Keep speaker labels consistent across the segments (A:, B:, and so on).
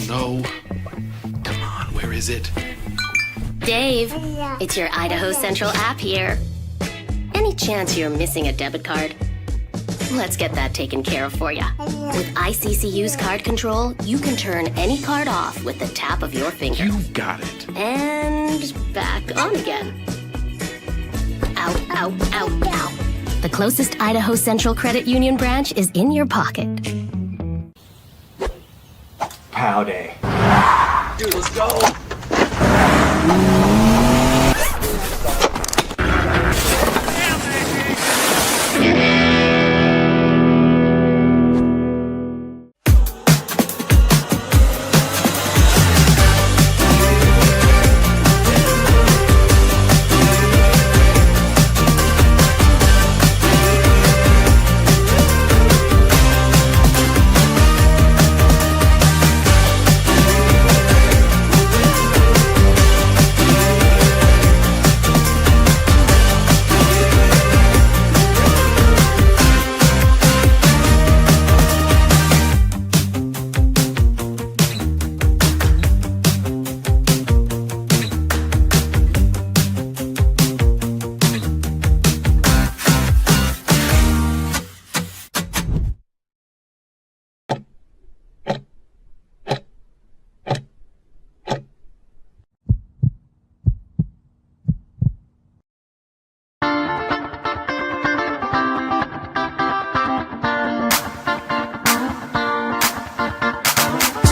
A: no. Come on, where is it?
B: Dave, it's your Idaho Central app here. Any chance you're missing a debit card? Let's get that taken care of for you. With ICCU's card control, you can turn any card off with the tap of your finger.
A: You've got it.
B: And back on again. Out, out, out, out. The closest Idaho Central Credit Union branch is in your pocket.
C: Pow day.
A: Dude, let's go.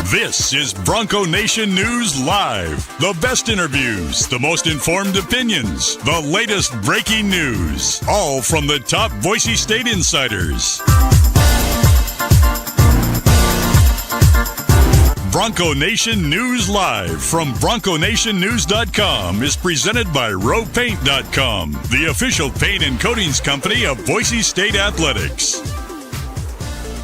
D: This is Bronco Nation News Live. The best interviews, the most informed opinions, the latest breaking news, all from the top Boise State insiders. Bronco Nation News Live from BroncoNationNews.com is presented by RowPaint.com, the official paint and coatings company of Boise State Athletics.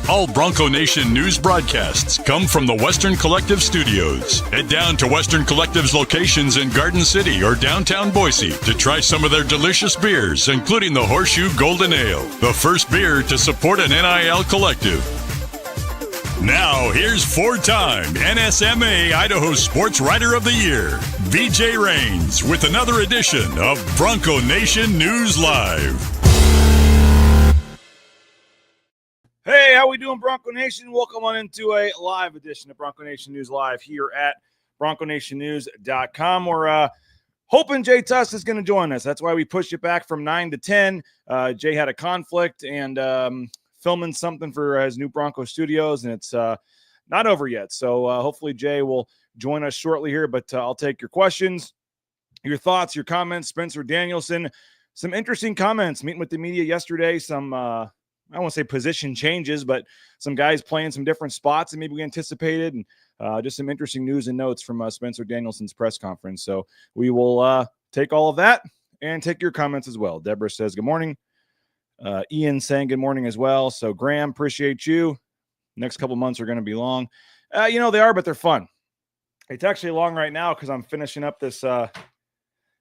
D: All Bronco Nation news broadcasts come from the Western Collective Studios. Head down to Western Collective's locations in Garden City or downtown Boise to try some of their delicious beers, including the Horseshoe Golden Ale, the first beer to support an NIL collective. Now, here's four-time NSMA Idaho Sports Writer of the Year, BJ Rains, with another edition of Bronco Nation News Live.
E: Hey, how we doing, Bronco Nation? Welcome on into a live edition of Bronco Nation News Live here at BroncoNationNews.com. We're hoping Jay Tust is going to join us. That's why we pushed it back from 9 to 10. Jay had a conflict and filming something for his new Bronco Studios, and it's not over yet. So hopefully Jay will join us shortly here, but I'll take your questions, your thoughts, your comments. Spencer Danielson, some interesting comments, meeting with the media yesterday, some I won't say position changes, but some guys playing some different spots than maybe we anticipated, and just some interesting news and notes from Spencer Danielson's press conference. So we will take all of that and take your comments as well. Deborah says, good morning. Ian saying good morning as well. So Graham, appreciate you. Next couple months are going to be long. They are, but they're fun. It's actually long right now because I'm finishing up this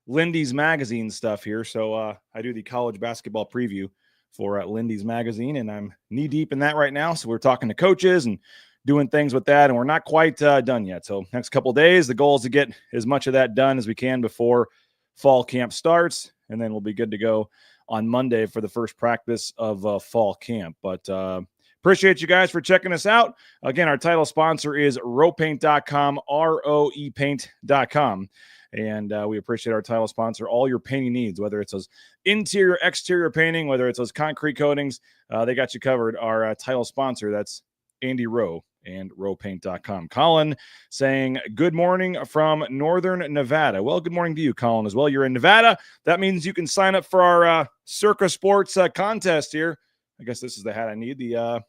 E: Lindy's Magazine stuff here. So I do the college basketball preview for Lindy's Magazine, and I'm knee deep in that right now. So we're talking to coaches and doing things with that, and we're not quite done yet. So next couple of days, the goal is to get as much of that done as we can before fall camp starts, and then we'll be good to go on Monday for the first practice of fall camp. But appreciate you guys for checking us out. Again, our title sponsor is RowPaint.com, ROEPaint.com. And we appreciate our title sponsor, all your painting needs, whether it's those interior, exterior painting, whether it's those concrete coatings, they got you covered. Our title sponsor, that's Andy Rowe and RowPaint.com. Colin saying, good morning from Northern Nevada. Well, good morning to you, Colin, as well. You're in Nevada. That means you can sign up for our Circa Sports contest here. I guess this is the hat I need, the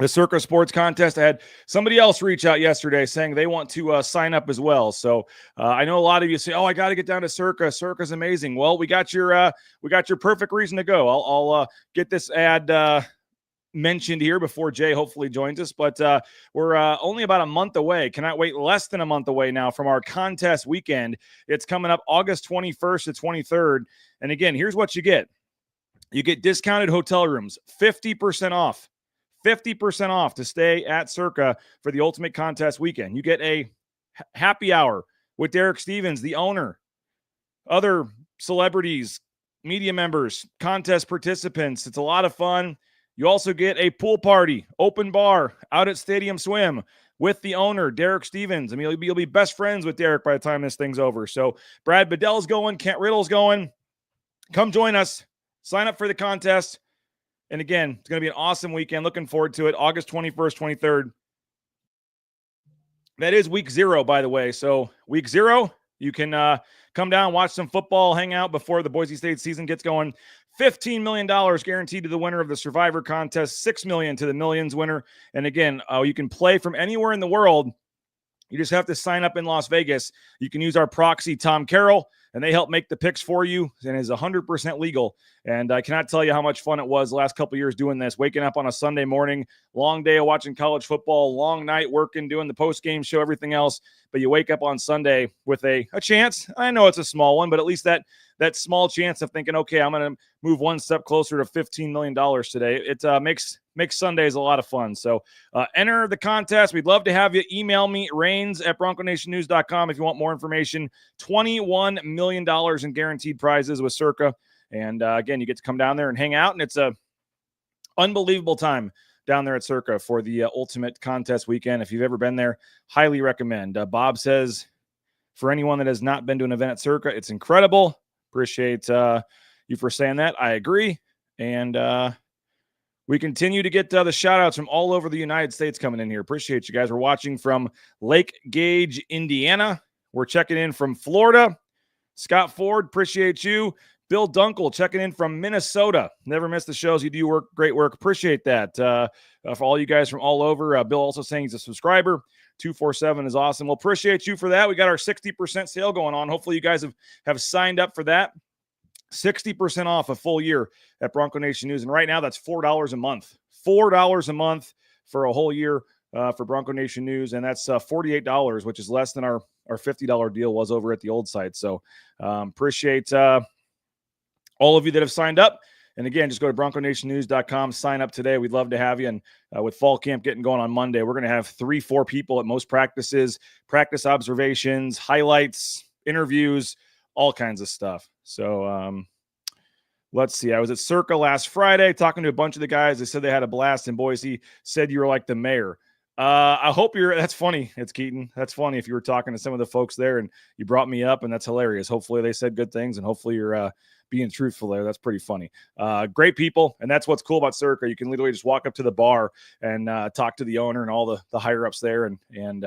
E: Circa Sports contest. I had somebody else reach out yesterday saying they want to sign up as well. So I know a lot of you say, "Oh, I got to get down to Circa. Circa's amazing." Well, we got your perfect reason to go. I'll get this ad mentioned here before Jay hopefully joins us. But we're only about a month away. Cannot wait less than a month away now from our contest weekend. It's coming up August 21st to 23rd. And again, here's what you get. You get discounted hotel rooms, 50% off. 50% off to stay at Circa for the Ultimate Contest weekend. You get a happy hour with Derek Stevens, the owner, other celebrities, media members, contest participants. It's a lot of fun. You also get a pool party, open bar out at Stadium Swim with the owner, Derek Stevens. I mean, you'll be best friends with Derek by the time this thing's over. So Brad Bedell's going, Kent Riddle's going. Come join us. Sign up for the contest. And again, it's going to be an awesome weekend. Looking forward to it. August 21st, 23rd. That is week 0, by the way. So week 0, you can come down, watch some football, hang out before the Boise State season gets going. $15 million guaranteed to the winner of the Survivor contest, $6 million to the Millions winner. And again, you can play from anywhere in the world. You just have to sign up in Las Vegas. You can use our proxy, Tom Carroll, and they help make the picks for you, and is 100% legal. And I cannot tell you how much fun it was the last couple of years doing this, waking up on a Sunday morning, long day of watching college football, long night working, doing the post-game show, everything else. But you wake up on Sunday with a chance. I know it's a small one, but at least that small chance of thinking, okay, I'm going to move one step closer to $15 million today. It makes Sundays a lot of fun. So enter the contest. We'd love to have you. Email me, rains@bronconationnews.com if you want more information. $21 million in guaranteed prizes with Circa. And again, you get to come down there and hang out. And it's a unbelievable time down there at Circa for the Ultimate Contest weekend. If you've ever been there, highly recommend. Bob says, for anyone that has not been to an event at Circa, it's incredible. Appreciate you for saying that. I agree. And we continue to get the shout-outs from all over the United States coming in here. Appreciate you guys. We're watching from Lake Gage, Indiana. We're checking in from Florida. Scott Ford, appreciate you. Bill Dunkel checking in from Minnesota. Never miss the shows. You do great work. Appreciate that. For all you guys from all over. Bill also saying he's a subscriber. 247 is awesome. Well, appreciate you for that. We got our 60% sale going on. Hopefully you guys have signed up for that. 60% off a full year at Bronco Nation News. And right now that's $4 a month. $4 a month for a whole year for Bronco Nation News. And that's $48, which is less than our $50 deal was over at the old site. So appreciate all of you that have signed up. And again, just go to bronconationnews.com, sign up today. We'd love to have you. And with fall camp getting going on Monday, we're going to have 3-4 people at most practices, practice observations, highlights, interviews, all kinds of stuff. So let's see. I was at Circa last Friday talking to a bunch of the guys. They said they had a blast in Boise, said you were like the mayor. I hope that's funny. It's Keaton. That's funny if you were talking to some of the folks there and you brought me up, and that's hilarious. Hopefully they said good things, and hopefully you're being truthful there. That's pretty funny. Great people. And that's what's cool about Circa. You can literally just walk up to the bar and talk to the owner and all the higher ups there. And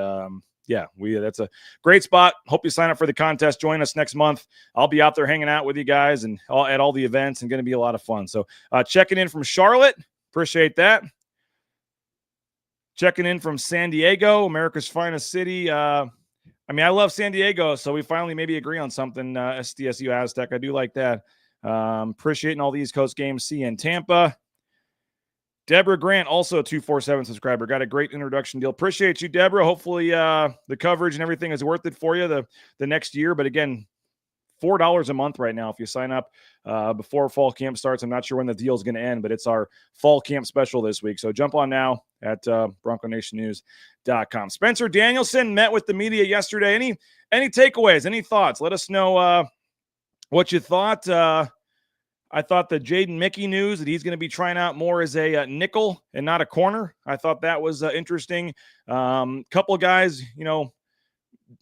E: yeah, that's a great spot. Hope you sign up for the contest. Join us next month. I'll be out there hanging out with you guys and at all the events, and going to be a lot of fun. So checking in from Charlotte. Appreciate that. Checking in from San Diego, America's finest city. I love San Diego, so we finally maybe agree on something. SDSU Aztec, I do like that. Appreciating all the East Coast games. See you in Tampa. Deborah Grant, also a 247 subscriber. Got a great introduction deal. Appreciate you, Deborah. Hopefully the coverage and everything is worth it for you the next year. But again, $4 a month right now if you sign up before fall camp starts. I'm not sure when the deal is going to end, but it's our fall camp special this week. So jump on now at bronconationnews.com. Spencer Danielson met with the media yesterday. Any takeaways, any thoughts? Let us know what you thought. I thought the Jaden Mickey news that he's going to be trying out more as a nickel and not a corner. I thought that was interesting. Couple of guys,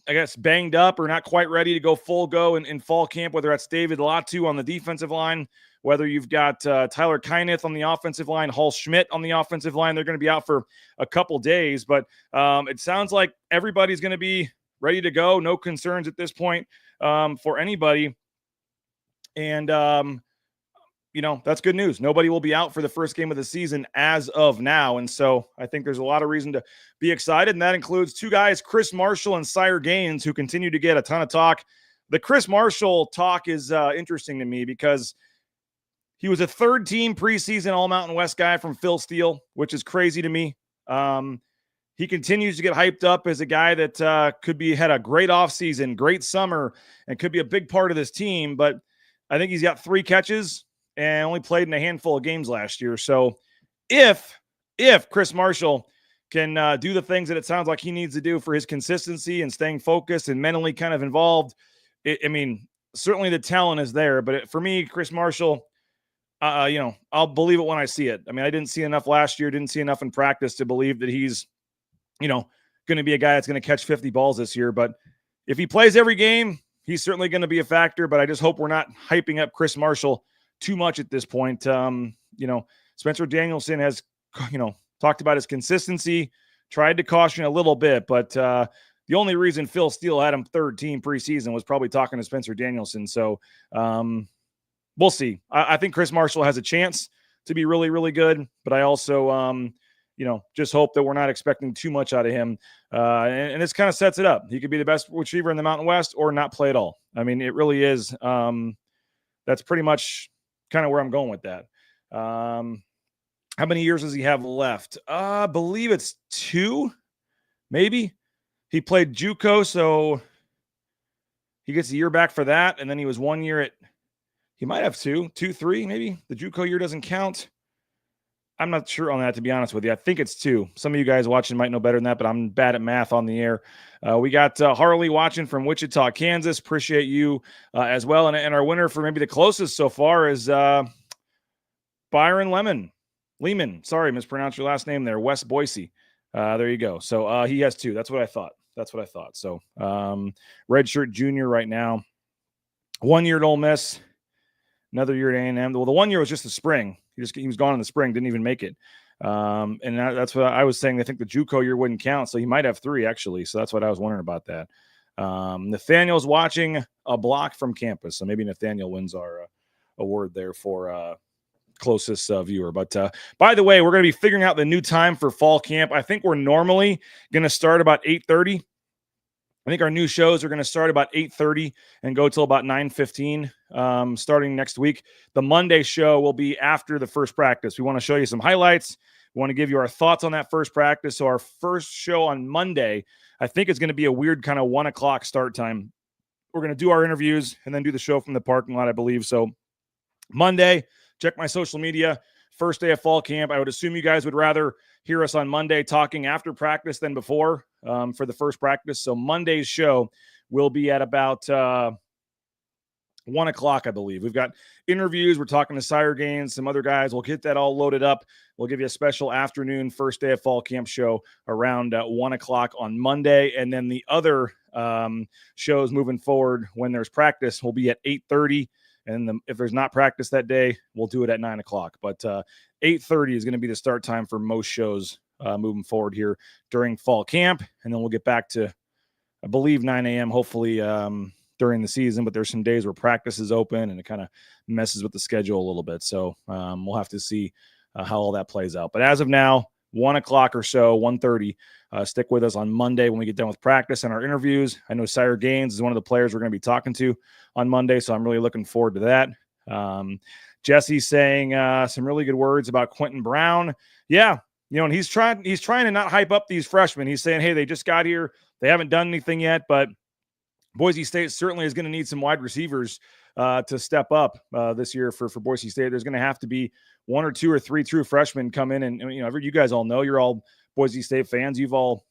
E: I guess banged up or not quite ready to go full go in fall camp, whether that's David Latu on the defensive line, whether you've got Tyler Kyneth on the offensive line, Hall Schmidt on the offensive line. They're going to be out for a couple days, but it sounds like everybody's going to be ready to go. No concerns at this point for anybody. And, that's good news. Nobody will be out for the first game of the season as of now. And so I think there's a lot of reason to be excited. And that includes two guys, Chris Marshall and Sire Gaines, who continue to get a ton of talk. The Chris Marshall talk is interesting to me because he was a third-team preseason All-Mountain West guy from Phil Steele, which is crazy to me. He continues to get hyped up as a guy that had a great offseason, great summer, and could be a big part of this team. But I think he's got 3 catches and only played in a handful of games last year. So if if Chris Marshall can do the things that it sounds like he needs to do for his consistency and staying focused and mentally kind of involved, certainly the talent is there. But for me, Chris Marshall, I'll believe it when I see it. I mean, I didn't see enough last year, didn't see enough in practice to believe that he's, going to be a guy that's going to catch 50 balls this year. But if he plays every game, he's certainly going to be a factor. But I just hope we're not hyping up Chris Marshall too much at this point. Spencer Danielson has, talked about his consistency, tried to caution a little bit, but the only reason Phil Steele had him third team preseason was probably talking to Spencer Danielson. So we'll see. I think Chris Marshall has a chance to be really, really good, but I also, just hope that we're not expecting too much out of him. And this kind of sets it up. He could be the best receiver in the Mountain West or not play at all. I mean, it really is. That's pretty much kind of where I'm going with that. How many years does he have left? I believe it's 2, maybe. He played JUCO, so he gets a year back for that. And then he was 1 year he might have 2, 3, maybe. The JUCO year doesn't count. I'm not sure on that, to be honest with you. I think it's 2. Some of you guys watching might know better than that, but I'm bad at math on the air. We got Harley watching from Wichita, Kansas. Appreciate you as well. And our winner for maybe the closest so far is Byron Lehman. Sorry, mispronounced your last name there. West Boise. There you go. So he has 2. That's what I thought. So redshirt junior right now. 1 year at Ole Miss. Another year at A&M. Well, the 1 year was just the spring. He was gone in the spring, didn't even make it. And that's what I was saying. I think the JUCO year wouldn't count, so he might have 3 actually. So that's what I was wondering about that. Nathaniel's watching a block from campus, so maybe Nathaniel wins our award there for closest viewer. But by the way, we're going to be figuring out the new time for fall camp. I think we're normally going to start about 8:30. I think our new shows are going to start about 8:30 and go till about 9:15 starting next week. The Monday show will be after the first practice. We want to show you some highlights. We want to give you our thoughts on that first practice. So our first show on Monday, I think it's going to be a weird kind of 1 o'clock start time. We're going to do our interviews and then do the show from the parking lot, I believe. So Monday, check my social media. First day of fall camp. I would assume you guys would rather hear us on Monday talking after practice than before for the first practice. So Monday's show will be at about 1 o'clock, I believe. We've got interviews. We're talking to Sire Gaines, some other guys. We'll get that all loaded up. We'll give you a special afternoon first day of fall camp show around 1 o'clock on Monday. And then the other shows moving forward when there's practice will be at 8:30. And if there's not practice that day, we'll do it at 9 o'clock. But 8:30 is going to be the start time for most shows moving forward here during fall camp. And then we'll get back to, I believe, 9 a.m. hopefully during the season. But there's some days where practice is open and it kind of messes with the schedule a little bit. So we'll have to see how all that plays out. But as of now, 1 o'clock or so, 1:30. Stick with us on Monday when we get done with practice and our interviews. I know Sire Gaines is one of the players we're going to be talking to on Monday, so I'm really looking forward to that. Jesse's saying some really good words about Quentin Brown. Yeah, and he's trying to not hype up these freshmen. He's saying, hey, they just got here. They haven't done anything yet, but Boise State certainly is going to need some wide receivers to step up this year for Boise State. There's going to have to be 1 or 2 or 3 true freshmen come in. And you guys all know, you're all Boise State fans. You've all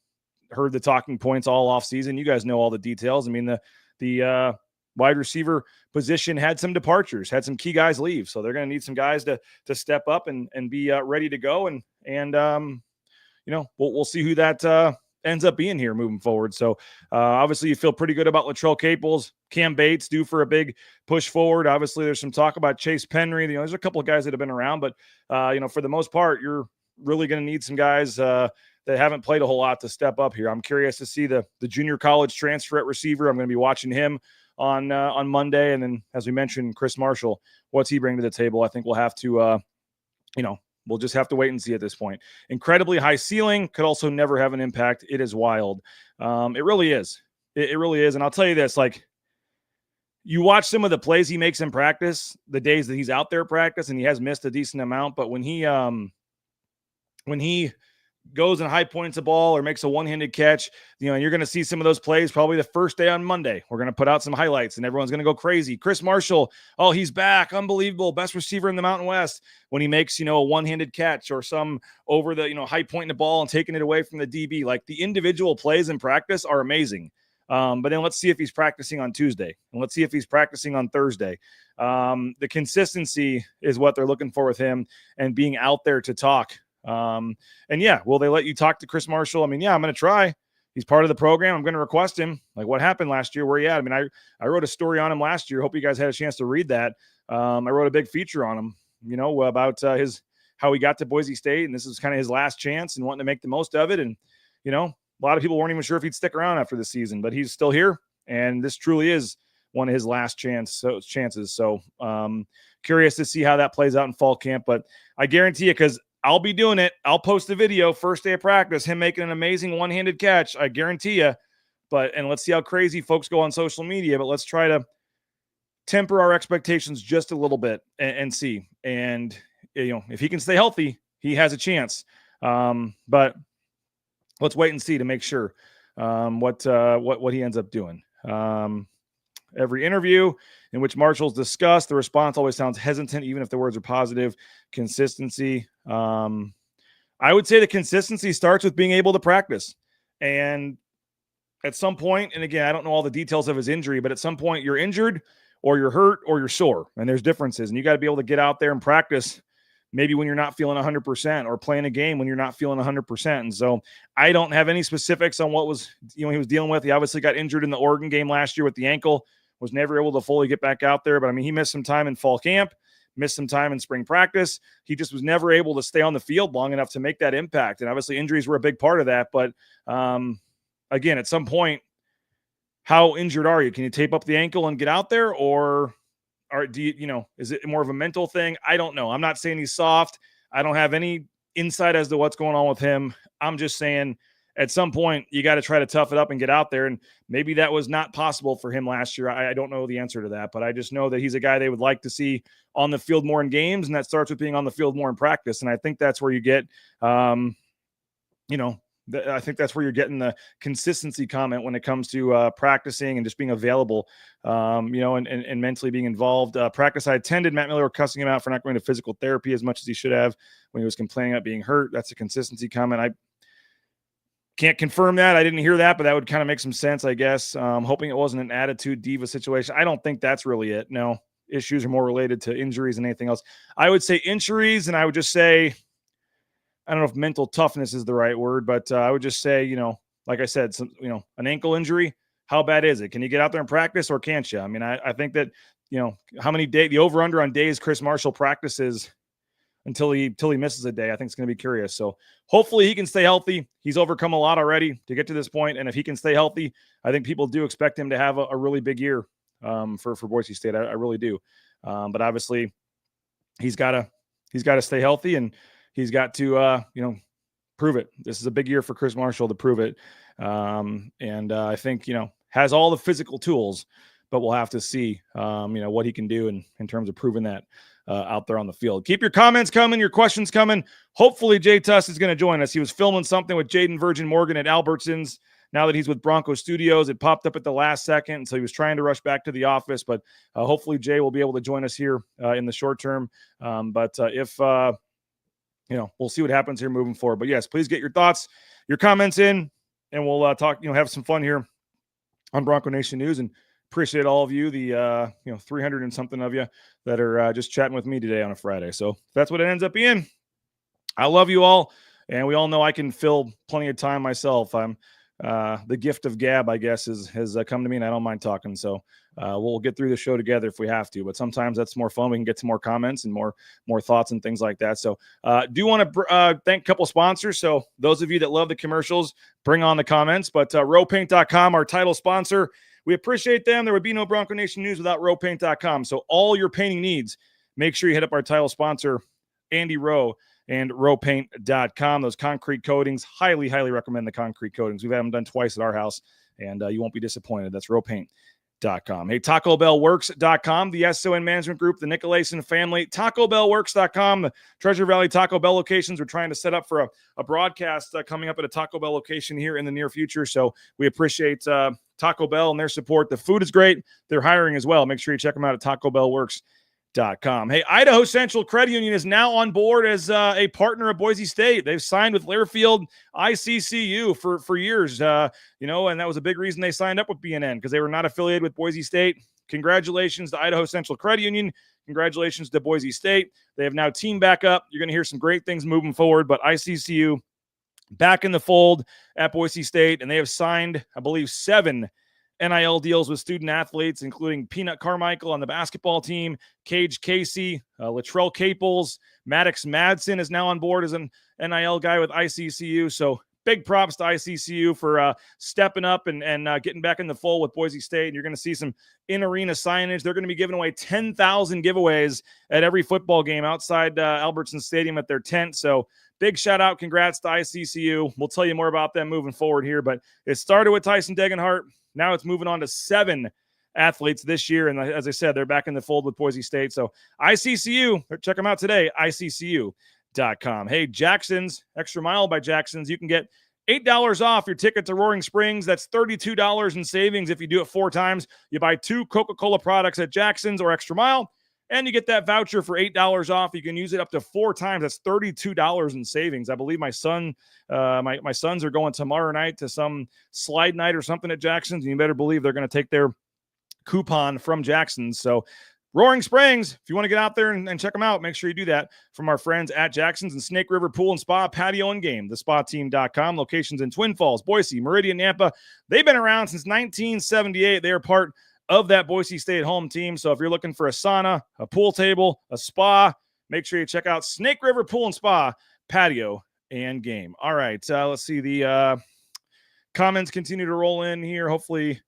E: heard the talking points all off season. You guys know all the details. I mean, the wide receiver position had some departures, had some key guys leave. So they're going to need some guys to step up and be ready to go. And we'll see who that ends up being here moving forward. So obviously you feel pretty good about Latrell Caples, Cam Bates due for a big push forward. Obviously there's some talk about Chase Penry. There's a couple of guys that have been around, but for the most part, you're really going to need some guys that haven't played a whole lot to step up here. I'm curious to see the junior college transfer at receiver. I'm going to be watching him on Monday. And then, as we mentioned, Chris Marshall, what's he bring to the table? I think we'll have to, we'll just have to wait and see at this point. Incredibly high ceiling, could also never have an impact. It is wild. It really is. It really is. And I'll tell you this, you watch some of the plays he makes in practice, the days that he's out there practice, and he has missed a decent amount. But when he goes and high points a ball or makes a one-handed catch, and you're going to see some of those plays probably the first day on Monday. We're going to put out some highlights and everyone's going to go crazy. Chris Marshall, oh, he's back. Unbelievable. Best receiver in the Mountain West when he makes, a one-handed catch or some over the, high pointing the ball and taking it away from the DB. Like the individual plays in practice are amazing. But then let's see if he's practicing on Tuesday and let's see if he's practicing on Thursday. The consistency is what they're looking for with him and being out there to talk. And yeah, will they let you talk to Chris Marshall? I mean, yeah, I'm going to try. He's part of the program. I'm going to request him. Like what happened last year, where he at? I mean, I wrote a story on him last year. Hope you guys had a chance to read that. I wrote a big feature on him, about how he got to Boise State. And this is kind of his last chance and wanting to make the most of it. And, a lot of people weren't even sure if he'd stick around after the season, but he's still here. And this truly is one of his last chances. So curious to see how that plays out in fall camp, but I guarantee you, because I'll be doing it. I'll post a video first day of practice, him making an amazing one-handed catch. I guarantee you. And let's see how crazy folks go on social media, but let's try to temper our expectations just a little bit and see. And, if he can stay healthy, he has a chance. But let's wait and see to make sure what he ends up doing. Every interview in which Marshall's discussed, the response always sounds hesitant, even if the words are positive. Consistency. I would say the consistency starts with being able to practice. And at some point, and again, I don't know all the details of his injury, but at some point you're injured or you're hurt or you're sore. And there's differences. And you got to be able to get out there and practice maybe when you're not feeling 100% or playing a game when you're not feeling 100%. And so I don't have any specifics on what was, he was dealing with. He obviously got injured in the Oregon game last year with the ankle, was never able to fully get back out there. But I mean, he missed some time in fall camp, missed some time in spring practice. He just was never able to stay on the field long enough to make that impact. And obviously injuries were a big part of that. But again, at some point, how injured are you? Can you tape up the ankle and get out there, or do you, is it more of a mental thing? I don't know. I'm not saying he's soft. I don't have any insight as to what's going on with him. I'm just saying at some point you got to try to tough it up and get out there. And maybe that was not possible for him last year. I don't know the answer to that, but I just know that he's a guy they would like to see on the field more in games. And that starts with being on the field more in practice. And I think that's where you get, I think that's where you're getting the consistency comment when it comes to practicing and just being available, and mentally being involved. Practice I attended, Matt Miller cussing him out for not going to physical therapy as much as he should have when he was complaining about being hurt. That's a consistency comment. I can't confirm that. I didn't hear that, but that would kind of make some sense, I guess. Hoping it wasn't an attitude diva situation. I don't think that's really it. No, issues are more related to injuries than anything else. I would say injuries, and I would just say, I don't know if mental toughness is the right word, but I would just say, like I said, an ankle injury, how bad is it? Can you get out there and practice, or can't you? I mean, I think that, how many days, the over under on days Chris Marshall practices until he misses a day, I think it's going to be curious. So hopefully he can stay healthy. He's overcome a lot already to get to this point. And if he can stay healthy, I think people do expect him to have a really big year for Boise State. I really do. But obviously he's got to stay healthy, and he's got to, prove it. This is a big year for Chris Marshall to prove it. And I think, has all the physical tools, but we'll have to see, what he can do in terms of proving that out there on the field. Keep your comments coming, your questions coming. Hopefully Jay Tust is going to join us. He was filming something with Jaden Virgin Morgan at Albertsons. Now that he's with Bronco Studios, it popped up at the last second, so he was trying to rush back to the office. But hopefully Jay will be able to join us here in the short term. But if we'll see what happens here moving forward. But yes, please get your thoughts, your comments in, and we'll talk, have some fun here on Bronco Nation News. And appreciate all of you, the 300 and something of you that are just chatting with me today on a Friday. So if that's what it ends up being, I love you all. And we all know I can fill plenty of time myself. I'm the gift of gab, I guess, has come to me, and I don't mind talking. So we'll get through the show together if we have to, but sometimes that's more fun. We can get some more comments and more thoughts and things like that. So do want to thank a couple sponsors. So those of you that love the commercials, bring on the comments, but rowpaint.com, our title sponsor, we appreciate them. There would be no Bronco Nation News without rowpaint.com. So all your painting needs, make sure you hit up our title sponsor, Andy Rowe, and rowpaint.com. Those concrete coatings, highly recommend the concrete coatings. We've had them done twice at our house, and you won't be disappointed. That's Row Paint. Hey, TacoBellWorks.com, the SON Management Group, the Nicolason family, TacoBellWorks.com, the Treasure Valley Taco Bell locations. We're trying to set up for a broadcast coming up at a Taco Bell location here in the near future. So we appreciate Taco Bell and their support. The food is great. They're hiring as well. Make sure you check them out at TacoBellWorks.com. Hey, Idaho Central Credit Union is now on board as a partner of Boise State. They've signed with Learfield ICCU for years, and that was a big reason they signed up with BNN because they were not affiliated with Boise State. Congratulations to Idaho Central Credit Union. Congratulations to Boise State. They have now teamed back up. You're going to hear some great things moving forward, but ICCU back in the fold at Boise State, and they have signed, I believe, 7 NIL deals with student athletes, including Peanut Carmichael on the basketball team, Cage Casey, Latrell Caples, Maddox Madson is now on board as an NIL guy with ICCU. So big props to ICCU for stepping up and getting back in the fold with Boise State. And you're going to see some in-arena signage. They're going to be giving away 10,000 giveaways at every football game outside Albertson Stadium at their tent. So big shout out. Congrats to ICCU. We'll tell you more about them moving forward here, but it started with Tyson Degenhart. Now it's moving on to 7 athletes this year. And as I said, they're back in the fold with Boise State. So ICCU, check them out today, ICCU.com. Hey, Jackson's, Extra Mile by Jackson's. You can get $8 off your ticket to Roaring Springs. That's $32 in savings if you do it 4 times. You buy 2 Coca-Cola products at Jackson's or Extra Mile, and you get that voucher for $8 off. You can use it up to 4 times. That's $32 in savings. I believe my son, my sons are going tomorrow night to some slide night or something at Jackson's, and you better believe they're going to take their coupon from Jackson's. So Roaring Springs, if you want to get out there and check them out, make sure you do that from our friends at Jackson's and Snake River Pool and Spa, Patio and Game, thespateam.com. Locations in Twin Falls, Boise, Meridian, Nampa. They've been around since 1978. They are part of that Boise State home team. So if you're looking for a sauna, a pool table, a spa, make sure you check out Snake River Pool and Spa, Patio and Game. All right, let's see. The comments continue to roll in here. Hopefully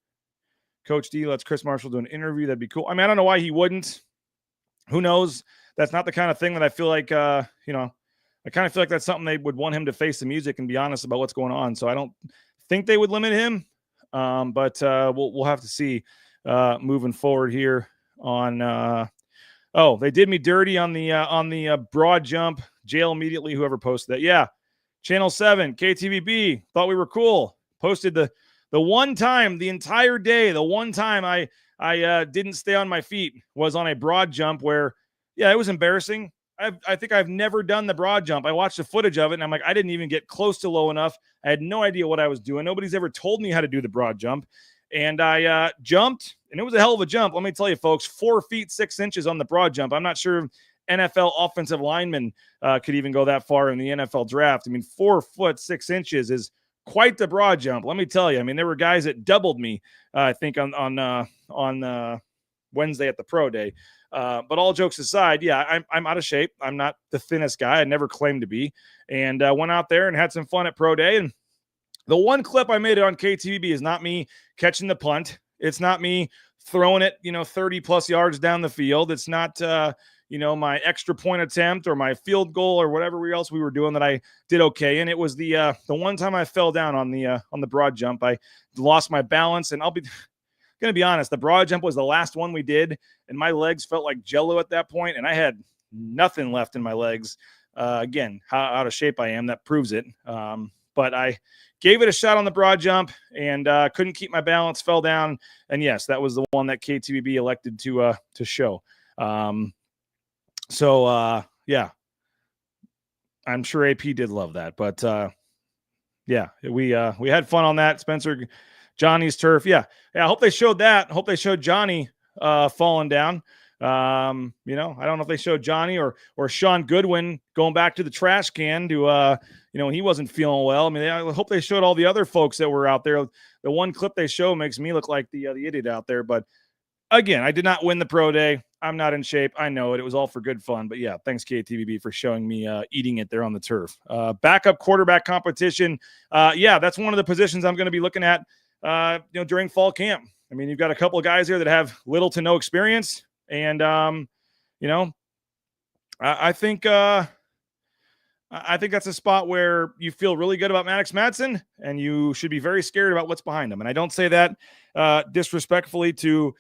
E: Coach D lets Chris Marshall do an interview. That'd be cool. I mean, I don't know why he wouldn't. Who knows? That's not the kind of thing that I feel like, I kind of feel like that's something they would want him to face the music and be honest about what's going on. So I don't think they would limit him, but we'll have to see moving forward here on. They did me dirty on the broad jump. Jail immediately. Whoever posted that. Yeah. Channel 7, KTVB, thought we were cool. Posted the one time, the entire day, the one time I didn't stay on my feet was on a broad jump where, yeah, it was embarrassing. I think I've never done the broad jump. I watched the footage of it, and I'm like, I didn't even get close to low enough. I had no idea what I was doing. Nobody's ever told me how to do the broad jump. And I jumped, and it was a hell of a jump. Let me tell you, folks, 4 feet, 6 inches on the broad jump. I'm not sure NFL offensive linemen could even go that far in the NFL draft. I mean, 4 foot, 6 inches is quite the broad jump. Let me tell you. I mean, there were guys that doubled me, I think, on Wednesday at the pro day. But all jokes aside, yeah, I'm out of shape. I'm not the thinnest guy. I never claimed to be. And went out there and had some fun at pro day. And the one clip I made it on KTVB is not me catching the punt. It's not me throwing it, 30 plus yards down the field. It's not, my extra point attempt or my field goal or whatever else we were doing that I did okay. And it was the one time I fell down on the broad jump. I lost my balance, and I'll be going to be honest. The broad jump was the last one we did, and my legs felt like Jello at that point, and I had nothing left in my legs. Again, how out of shape I am, that proves it. But I gave it a shot on the broad jump and couldn't keep my balance, fell down. And yes, that was the one that KTVB elected to show. Yeah, I'm sure AP did love that, but yeah, we had fun on that. Spencer, Johnny's turf. Yeah. I hope they showed that. Hope they showed Johnny falling down. I don't know if they showed Johnny or Sean Goodwin going back to the trash can to, he wasn't feeling well. I mean, I hope they showed all the other folks that were out there. The one clip they show makes me look like the idiot out there. But again, I did not win the pro day. I'm not in shape. I know it. It was all for good fun. But yeah, thanks KTVB for showing me eating it there on the turf. Backup quarterback competition. That's one of the positions I'm going to be looking at, during fall camp. I mean, you've got a couple of guys here that have little to no experience. And, I think I think that's a spot where you feel really good about Maddox Madson, and you should be very scared about what's behind him. And I don't say that disrespectfully to,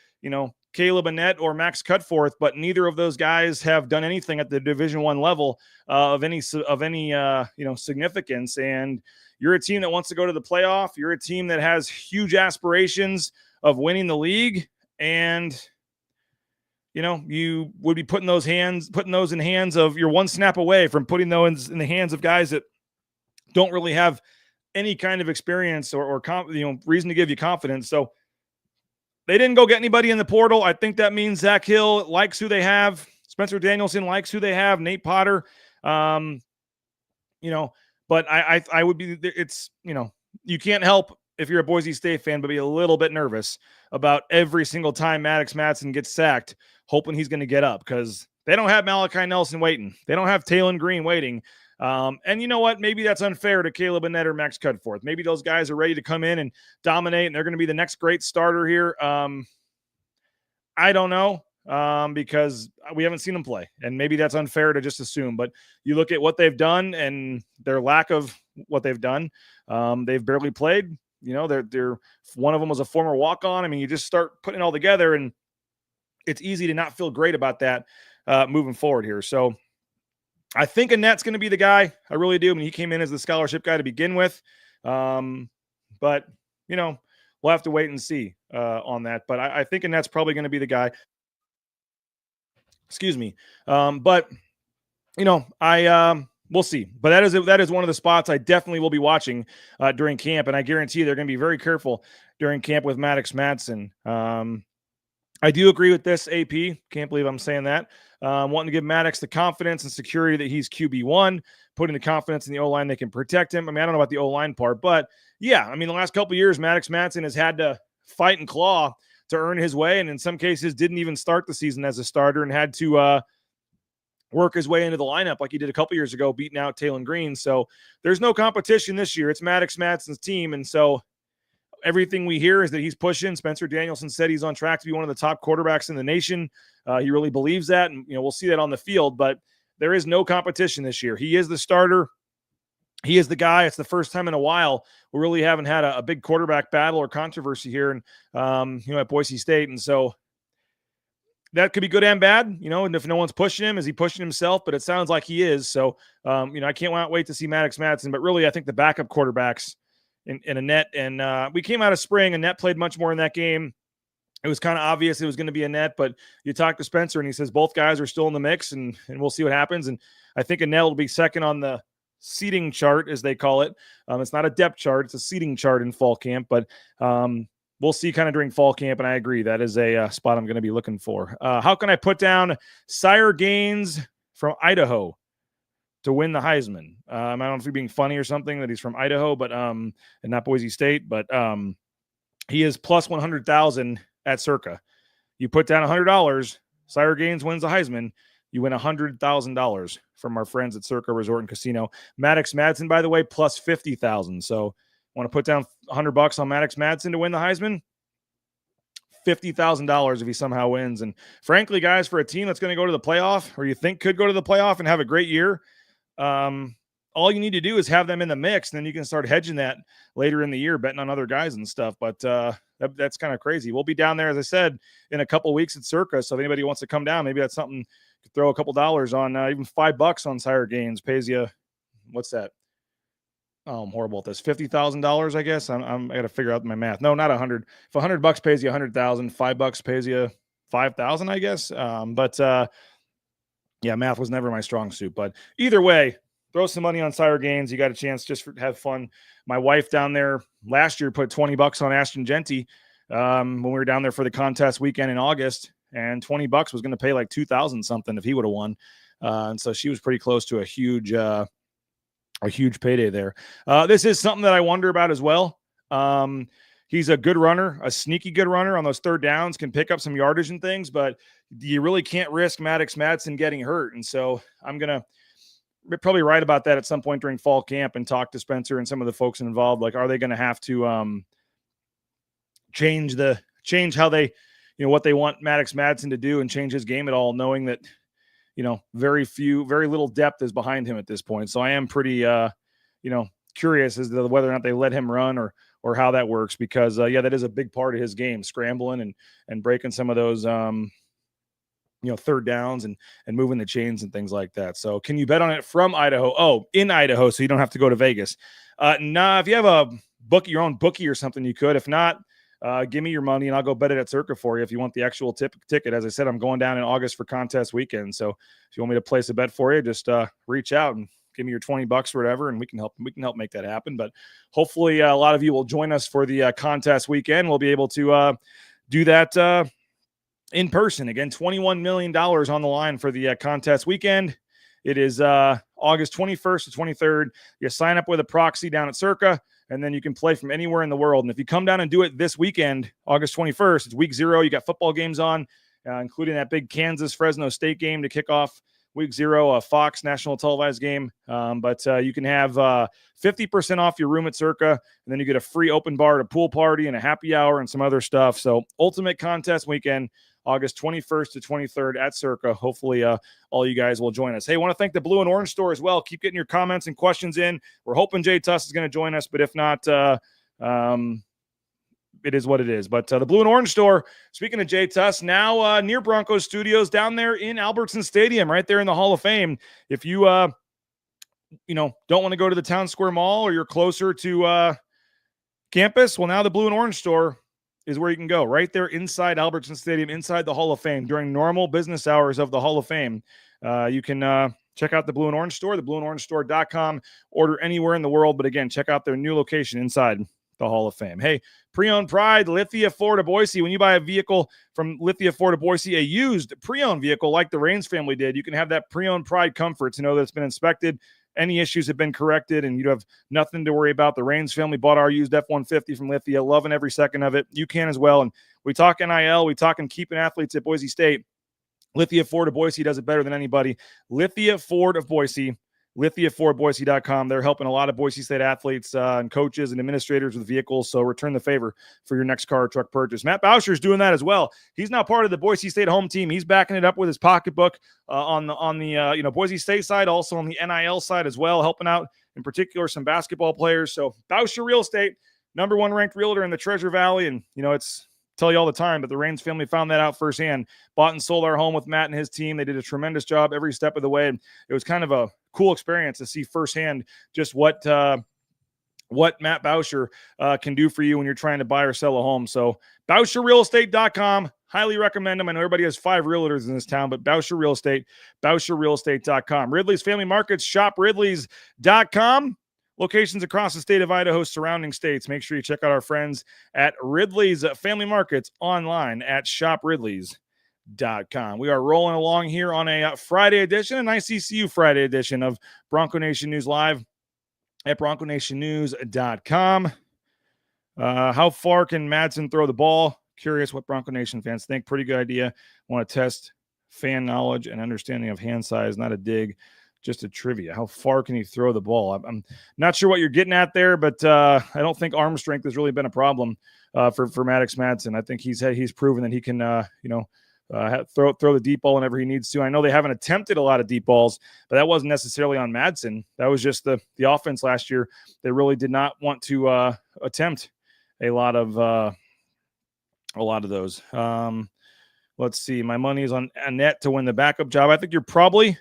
E: Caleb Annett or Max Cutforth, but neither of those guys have done anything at the Division I level of any significance. And you're a team that wants to go to the playoff. You're a team that has huge aspirations of winning the league, and you would be putting those in hands of, you're one snap away from putting those in the hands of guys that don't really have any kind of experience or reason to give you confidence. So they didn't go get anybody in the portal. I think that means Zach Hill likes who they have. Spencer Danielson likes who they have. Nate Potter, but I would be, you can't help, if you're a Boise State fan, but be a little bit nervous about every single time Maddox Madson gets sacked, hoping he's going to get up, because they don't have Malachi Nelson waiting. They don't have Talon Green waiting. And you know what? Maybe that's unfair to Caleb Annett or Max Cutforth. Maybe those guys are ready to come in and dominate, and they're going to be the next great starter here. I don't know, because we haven't seen them play, and maybe that's unfair to just assume. But you look at what they've done and their lack of what they've done. They've barely played. They're one of them was a former walk-on. I mean, you just start putting it all together, and it's easy to not feel great about that moving forward here. So I think Annett's going to be the guy. I really do. I mean, he came in as the scholarship guy to begin with. But, we'll have to wait and see on that. But I think Annett's probably going to be the guy. Excuse me. But, we'll see. But that is one of the spots I definitely will be watching during camp. And I guarantee they're going to be very careful during camp with Maddox Madson. I do agree with this, AP. Can't believe I'm saying that. Wanting to give Maddox the confidence and security that he's QB1, putting the confidence in the O-line they can protect him. I mean, I don't know about the O-line part, but yeah, I mean, the last couple of years, Maddox Madson has had to fight and claw to earn his way, and in some cases didn't even start the season as a starter and had to work his way into the lineup like he did a couple years ago, beating out Talon Green. So there's no competition this year. It's Maddox Madson's team, and so everything we hear is that he's pushing. Spencer Danielson said he's on track to be one of the top quarterbacks in the nation. He really believes that, and we'll see that on the field. But there is no competition this year. He is the starter. He is the guy. It's the first time in a while we really haven't had a big quarterback battle or controversy here, and at Boise State. And so that could be good and bad. And if no one's pushing him, is he pushing himself? But it sounds like he is. So I can't wait to see Maddox Madson. But really, I think the backup quarterbacks in Annett, and we came out of spring, Annett played much more in that game. It was kind of obvious it was going to be Annett, but you talk to Spencer and he says both guys are still in the mix, and we'll see what happens. And I think Annett will be second on the seating chart, as they call it. It's not a depth chart, it's a seating chart in fall camp, but we'll see kind of during fall camp. And I agree, that is a spot I'm going to be looking for. How can I put down Sire Gaines from Idaho to win the Heisman? I don't know if you're being funny or something that he's from Idaho, but and not Boise State, but he is plus 100,000 at Circa. You put down $100, Sire Gaines wins the Heisman, you win $100,000 from our friends at Circa Resort and Casino. Maddox Madson, by the way, plus 50,000. So want to put down $100 on Maddox Madson to win the Heisman? $50,000 if he somehow wins. And frankly, guys, for a team that's going to go to the playoff, or you think could go to the playoff and have a great year, all you need to do is have them in the mix, and then you can start hedging that later in the year, betting on other guys and stuff. But that's kind of crazy. We'll be down there, as I said, in a couple of weeks at Circa. So if anybody wants to come down, maybe that's something you could throw a couple dollars on. Even $5 on Sire Gaines pays you, what's that? Oh, I'm horrible at this. $50,000, I guess. I got to figure out my math. No, not 100. If $100 pays you 100,000, $5 pays you 5,000, I guess. Yeah, math was never my strong suit. But either way, throw some money on Sire Gaines. You got a chance just to have fun. My wife down there last year put $20 on Ashton Genty when we were down there for the contest weekend in August, and $20 was going to pay like 2,000 something if he would have won. And so she was pretty close to a huge payday there. This is something that I wonder about as well. He's a good runner, a sneaky good runner on those third downs, can pick up some yardage and things, but you really can't risk Maddox Madson getting hurt. And so I'm going to probably write about that at some point during fall camp and talk to Spencer and some of the folks involved. Like, are they going to have to change how they, what they want Maddox Madson to do and change his game at all, knowing that, very little depth is behind him at this point. So I am pretty, curious as to whether or not they let him run or how that works, because that is a big part of his game, scrambling and breaking some of those, third downs and moving the chains and things like that. So can you bet on it from Idaho? Oh, in Idaho, so you don't have to go to Vegas. Nah, if you have your own bookie or something, you could. If not, give me your money and I'll go bet it at Circa for you if you want the actual ticket. As I said, I'm going down in August for contest weekend. So if you want me to place a bet for you, just reach out and give me your $20 or whatever, and we can help make that happen. But hopefully a lot of you will join us for the contest weekend. We'll be able to do that in person. Again, $21 million on the line for the contest weekend. It is August 21st to 23rd. You sign up with a proxy down at Circa, and then you can play from anywhere in the world. And if you come down and do it this weekend, August 21st, it's week 0. You got football games on, including that big Kansas-Fresno State game to kick off week 0, a Fox national televised game. But you can have 50% off your room at Circa, and then you get a free open bar at a pool party and a happy hour and some other stuff. So ultimate contest weekend, August 21st to 23rd at Circa. Hopefully all you guys will join us. Hey, I want to thank the Blue and Orange store as well. Keep getting your comments and questions in. We're hoping Jay Tust is going to join us, but if not, it is what it is. But the Blue and Orange store, speaking of Jay Tust, now near Bronco Studios down there in Albertson Stadium, right there in the Hall of Fame. If you, don't want to go to the Town Square Mall, or you're closer to campus, well, now the Blue and Orange store is where you can go, right there inside Albertson Stadium, inside the Hall of Fame. During normal business hours of the Hall of Fame, you can check out the Blue and Orange store, theblueandorange.com. Order anywhere in the world, but again, check out their new location inside the Hall of Fame. Hey, pre-owned pride, Lithia Ford of Boise. When you buy a vehicle from Lithia Ford of Boise, a used pre-owned vehicle like the Rains family did, you can have that pre-owned pride comfort to know that it's been inspected, any issues have been corrected, and you have nothing to worry about. The Rains family bought our used F-150 from Lithia, loving every second of it. You can as well. And we talk NIL, we talking keeping athletes at Boise State. Lithia Ford of Boise does it better than anybody. Lithia Ford of Boise, LithiaFordBoise.com. They're helping a lot of Boise State athletes and coaches and administrators with vehicles. So return the favor for your next car or truck purchase. Matt Boucher is doing that as well. He's not part of the Boise State home team. He's backing it up with his pocketbook on the Boise State side, also on the NIL side as well, helping out in particular some basketball players. So Boucher Real Estate, number 1 ranked realtor in the Treasure Valley, and it's tell you all the time, but the Rains family found that out firsthand. Bought and sold our home with Matt and his team. They did a tremendous job every step of the way. It was kind of a cool experience to see firsthand just what Matt Boucher can do for you when you're trying to buy or sell a home. So BoucherRealEstate.com. Highly recommend them. I know everybody has 5 realtors in this town, but Boucher Real Estate, BoucherRealEstate.com. Ridley's Family Markets, ShopRidleys.com. Locations across the state of Idaho, surrounding states. Make sure you check out our friends at Ridley's Family Markets online at ShopRidleys.com. We are rolling along here on a Friday edition, a nice ECU Friday edition of Bronco Nation News Live at BroncoNationNews.com. How far can Madson throw the ball? Curious what Bronco Nation fans think. Pretty good idea. Want to test fan knowledge and understanding of hand size, not a dig. Just a trivia. How far can he throw the ball? I'm not sure what you're getting at there, but I don't think arm strength has really been a problem for Maddox Madson. I think he's proven that he can, throw the deep ball whenever he needs to. I know they haven't attempted a lot of deep balls, but that wasn't necessarily on Madson. That was just the offense last year. They really did not want to attempt a lot of those. Let's see. My money is on Annette to win the backup job. I think you're probably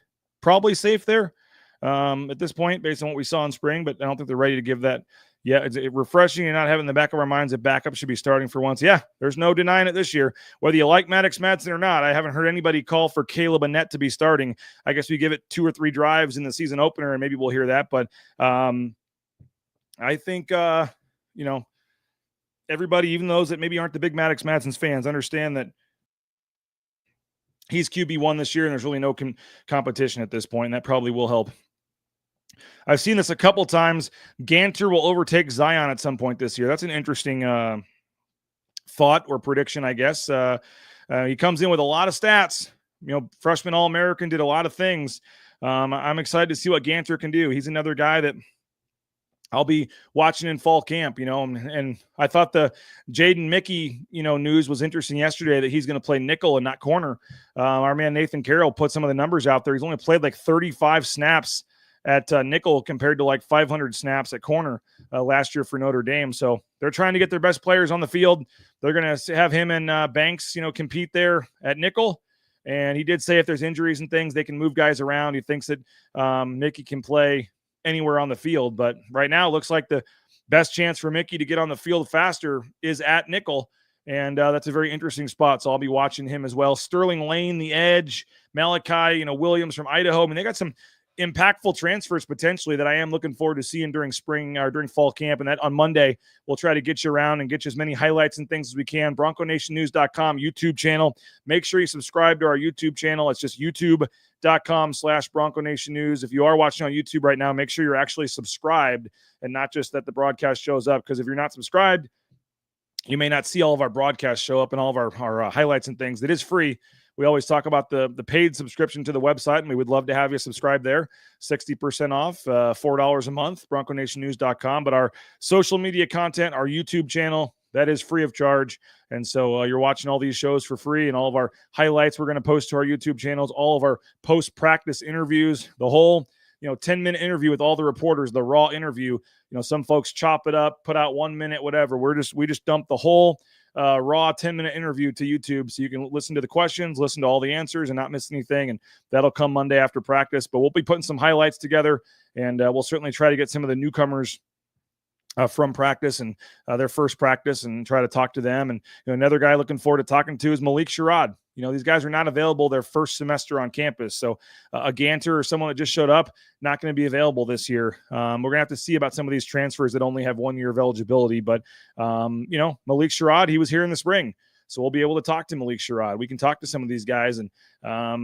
E: safe there at this point based on what we saw in spring, but I don't think they're ready to give that. Yeah, it's refreshing and not having in the back of our minds that backup should be starting for once. Yeah, there's no denying it this year. Whether you like Maddox Madson or not, I haven't heard anybody call for Caleb Annette to be starting. I guess we give it 2 or 3 drives in the season opener and maybe we'll hear that. But I think, everybody, even those that maybe aren't the big Maddox Madson's fans, understand that he's QB1 this year, and there's really no competition at this point, and that probably will help. I've seen this a couple times. Ganter will overtake Zion at some point this year. That's an interesting thought or prediction, I guess. He comes in with a lot of stats. Freshman All-American, did a lot of things. I'm excited to see what Ganter can do. He's another guy that I'll be watching in fall camp, and I thought the Jaden Mickey, news was interesting yesterday that he's going to play nickel and not corner. Our man Nathan Carroll put some of the numbers out there. He's only played like 35 snaps at nickel compared to like 500 snaps at corner last year for Notre Dame. So they're trying to get their best players on the field. They're going to have him and Banks, compete there at nickel. And he did say if there's injuries and things, they can move guys around. He thinks that Mickey can play anywhere on the field, but right now it looks like the best chance for Mickey to get on the field faster is at nickel, and that's a very interesting spot, so I'll be watching him as well. Sterling Lane, the edge, Malachi, Williams from Idaho. I mean, they got some impactful transfers potentially that I am looking forward to seeing during spring or during fall camp, and that on Monday we'll try to get you around and get you as many highlights and things as we can. BroncoNationNews.com YouTube channel. Make sure you subscribe to our YouTube channel. It's just YouTube.com/Bronco Nation News. If you are watching on YouTube right now, make sure you're actually subscribed and not just that the broadcast shows up, because if you're not subscribed, you may not see all of our broadcasts show up and all of our highlights and things. It is free. We always talk about the paid subscription to the website, and we would love to have you subscribe there. 60% off, $4 a month, BroncoNationNews.com. But our social media content, our YouTube channel, that is free of charge. And so you're watching all these shows for free, and all of our highlights we're going to post to our YouTube channels, all of our post-practice interviews, the whole 10-minute interview with all the reporters, the raw interview. Some folks chop it up, put out 1 minute, whatever. We just dump the whole raw 10-minute interview to YouTube, so you can listen to the questions, listen to all the answers, and not miss anything. And that'll come Monday after practice. But we'll be putting some highlights together, and we'll certainly try to get some of the newcomers from practice and their first practice and try to talk to them. And another guy looking forward to talking to is Malik Sherrod. These guys are not available their first semester on campus. So a Ganter or someone that just showed up, not going to be available this year. We're going to have to see about some of these transfers that only have 1 year of eligibility. But, Malik Sherrod, he was here in the spring. So we'll be able to talk to Malik Sherrod. We can talk to some of these guys. And I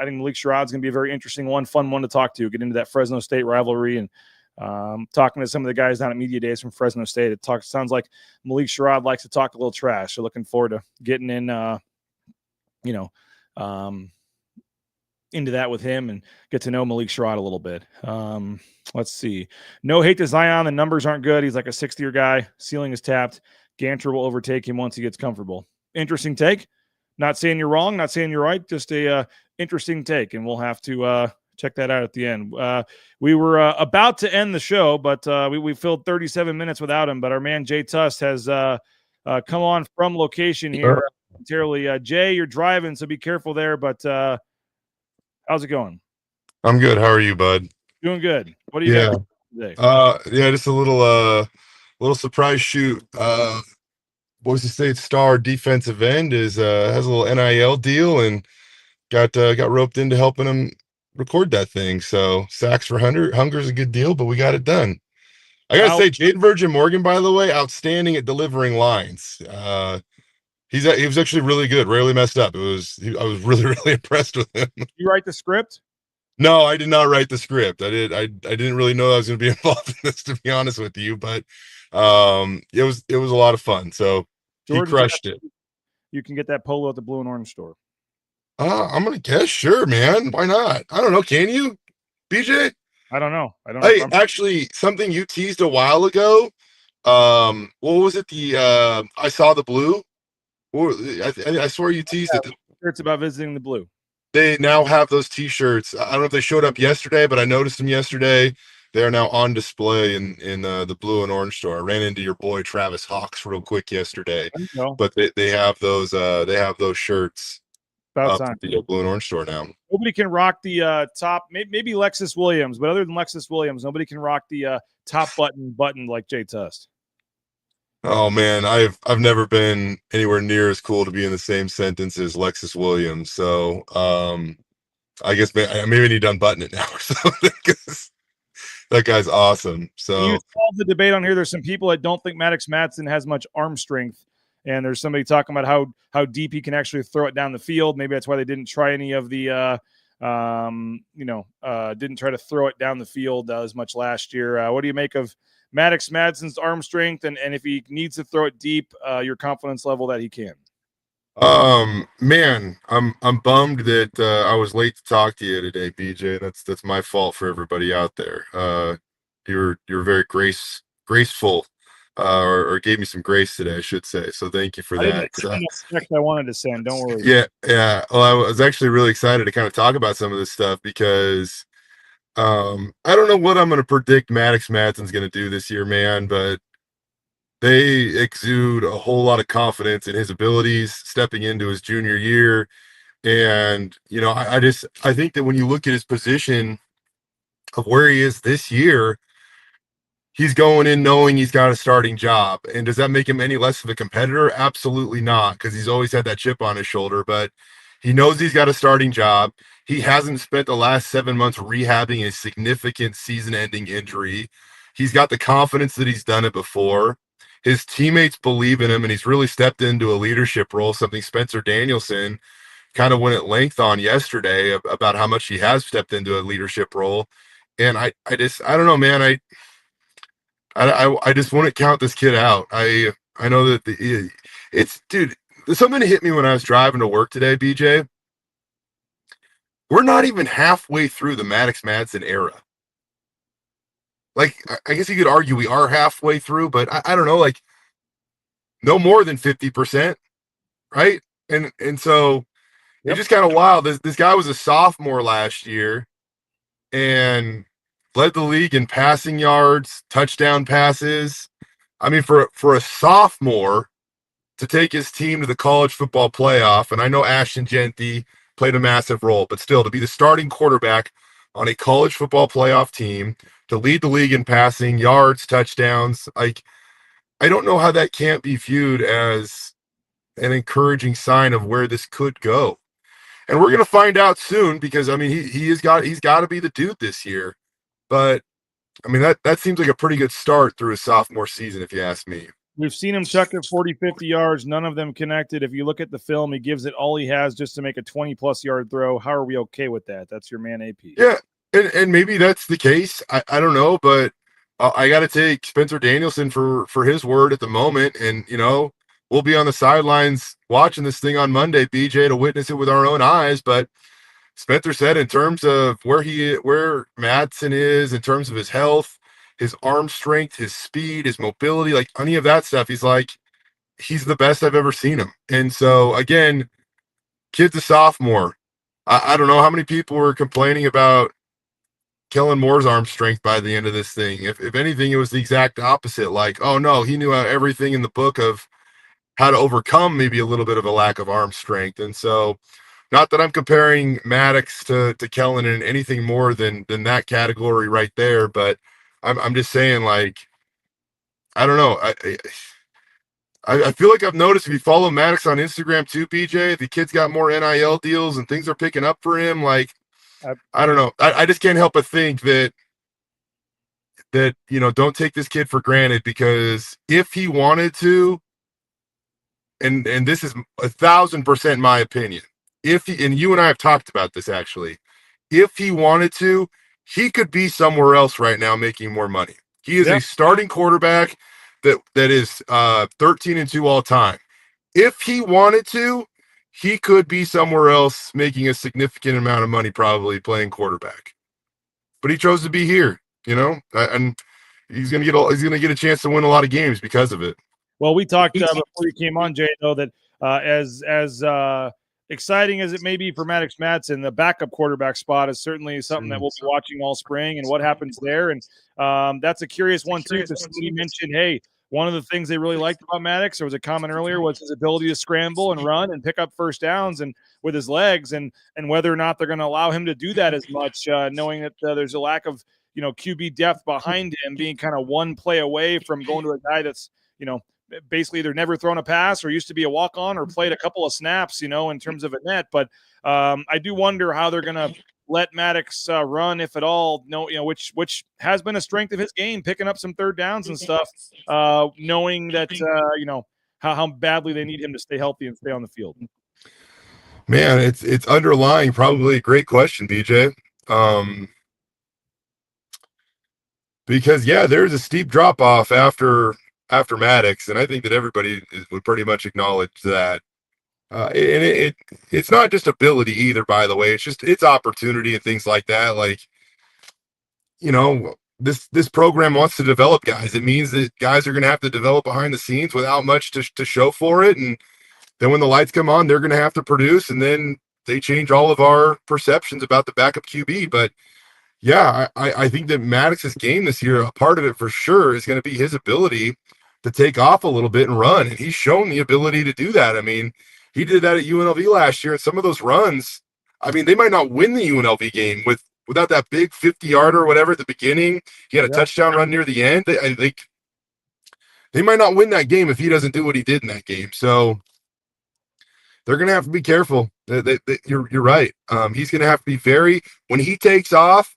E: think Malik Sherrod's going to be a very interesting one, fun one to talk to, get into that Fresno State rivalry. And talking to some of the guys down at Media Days from Fresno State, sounds like Malik Sherrod likes to talk a little trash. So looking forward to getting in, into that with him and get to know Malik Sherrod a little bit. Let's see. No hate to Zion. The numbers aren't good. He's like a 6th-year guy. Ceiling is tapped. Ganter will overtake him once he gets comfortable. Interesting take. Not saying you're wrong. Not saying you're right. Just a interesting take. And we'll have to check that out at the end. We were about to end the show, but we filled 37 minutes without him. But our man Jay Tust has come on from location here. Terribly. Jay, you're driving, so be careful there. But how's it going?
F: I'm good. How are you, bud?
E: Doing good. What do you got today?
F: Just a little surprise shoot. Boise State star defensive end has a little NIL deal and got roped into helping him record that thing. So sacks for hunger is a good deal, but we got it done. I gotta say, Jaden Virgin Morgan, by the way, outstanding at delivering lines. He was actually really good. Rarely messed up. I was really, really impressed with him.
E: You write the script?
F: No, I did not write the script. I didn't really know I was going to be involved in this, to be honest with you. But it was a lot of fun. So George, he crushed it.
E: You can get that polo at the Blue and Orange store.
F: I'm gonna guess, sure, man. Why not? I don't know. Can you, BJ?
E: I don't know.
F: Hey, actually, something you teased a while ago. What was it? I saw the blue. I swear you teased it.
E: It's about visiting the Blue.
F: They now have those T-shirts. I don't know if they showed up yesterday, but I noticed them yesterday. They are now on display in the Blue and Orange store. I ran into your boy Travis Hawks real quick yesterday, but they have those shirts.
E: About time.
F: The Blue and Orange store now.
E: Nobody can rock the top. Maybe Lexus Williams, but other than Lexus Williams, nobody can rock the top button like Jay Tust.
F: Oh man, I've never been anywhere near as cool to be in the same sentence as Lexus Williams. So I guess maybe I need to unbutton it now or something, because that guy's awesome. So
E: you solve the debate on here. There's some people that don't think Madson has much arm strength, and there's somebody talking about how deep he can actually throw it down the field. Maybe that's why they didn't try any of the didn't try to throw it down the field as much last year. What do you make of Madsen's arm strength, and if he needs to throw it deep, your confidence level that he can?
F: Man, I'm bummed that I was late to talk to you today, BJ. That's my fault for everybody out there. you were very graceful, or gave me some grace today, I should say. So thank you for
E: I
F: that.
E: didn't expect I wanted to send. Don't worry.
F: Yeah. Well, I was actually really excited to kind of talk about some of this stuff because I don't know what I'm going to predict Madson's going to do this year, man, but they exude a whole lot of confidence in his abilities stepping into his junior year. And, I think that when you look at his position of where he is this year, he's going in knowing he's got a starting job. And does that make him any less of a competitor? Absolutely not, because he's always had that chip on his shoulder, but he knows he's got a starting job. He hasn't spent the last 7 months rehabbing a significant season-ending injury. He's got the confidence that he's done it before. His teammates believe in him, and he's really stepped into a leadership role, something Spencer Danielson kind of went at length on yesterday about how much he has stepped into a leadership role. And I don't know, man. I just want to count this kid out. I know that dude, something hit me when I was driving to work today, BJ. We're not even halfway through the Madson era. Like, I guess you could argue we are halfway through, but I don't know, like no more than 50%, right? And so it's just kind of wild. This guy was a sophomore last year and led the league in passing yards, touchdown passes. I mean, for a sophomore to take his team to the college football playoff, and I know Ashton Genty played a massive role, but still to be the starting quarterback on a college football playoff team, to lead the league in passing, yards, touchdowns, like, I don't know how that can't be viewed as an encouraging sign of where this could go. And we're going to find out soon because, I mean, he's got to be the dude this year. But, I mean, that seems like a pretty good start through his sophomore season, if you ask me.
E: We've seen him chuck it 40, 50 yards, none of them connected. If you look at the film, he gives it all he has just to make a 20-plus yard throw. How are we okay with that? That's your man AP.
F: Yeah, and maybe that's the case. I don't know, but I got to take Spencer Danielson for his word at the moment. And, we'll be on the sidelines watching this thing on Monday, BJ, to witness it with our own eyes. But Spencer said in terms of where Madson is, in terms of his health, his arm strength, his speed, his mobility, like any of that stuff, he's the best I've ever seen him. And so, again, kid's a sophomore. I don't know how many people were complaining about Kellen Moore's arm strength by the end of this thing. If anything, it was the exact opposite. Like, oh, no, he knew everything in the book of how to overcome maybe a little bit of a lack of arm strength. And so, not that I'm comparing Maddox to Kellen in anything more than that category right there, but I'm just saying, like, I don't know. I feel like I've noticed if you follow Maddox on Instagram too, BJ, the kid's got more NIL deals and things are picking up for him. Like, I don't know. I just can't help but think that don't take this kid for granted, because if he wanted to, and this is 1,000% my opinion, and you and I have talked about this actually, if he wanted to, he could be somewhere else right now making more money. He is a starting quarterback that is 13-2 all time. If he wanted to, he could be somewhere else making a significant amount of money, probably playing quarterback. But he chose to be here, and he's gonna get a chance to win a lot of games because of it.
E: Well, we talked before you came on, Jay, though, that as exciting as it may be for Madson, the backup quarterback spot is certainly something that we'll be watching all spring, and what happens there. And that's a curious one, too, because somebody mentioned, hey, one of the things they really liked about Maddox, there was a comment earlier, was his ability to scramble and run and pick up first downs and with his legs, and whether or not they're going to allow him to do that as much, knowing that there's a lack of, QB depth behind him, being kind of one play away from going to a guy that's, basically either never thrown a pass or used to be a walk-on or played a couple of snaps, in terms of a net. But I do wonder how they're going to let Maddox run, if at all, which has been a strength of his game, picking up some third downs and stuff, knowing that, how badly they need him to stay healthy and stay on the field.
F: Man, it's underlying probably a great question, BJ. Because, there's a steep drop-off after Maddox, and I think that everybody would pretty much acknowledge that. And it's not just ability either, by the way. It's opportunity and things like that. Like, this program wants to develop guys. It means that guys are going to have to develop behind the scenes without much to show for it. And then when the lights come on, they're going to have to produce, and then they change all of our perceptions about the backup QB. But yeah, I think that Maddox's game this year, a part of it for sure is going to be his ability to take off a little bit and run. And he's shown the ability to do that. I mean, he did that at UNLV last year, and some of those runs, I mean, they might not win the UNLV game without that big 50-yarder or whatever at the beginning. He had a touchdown run near the end. I think they might not win that game if he doesn't do what he did in that game. So they're going to have to be careful. You're right. He's going to have to be when he takes off,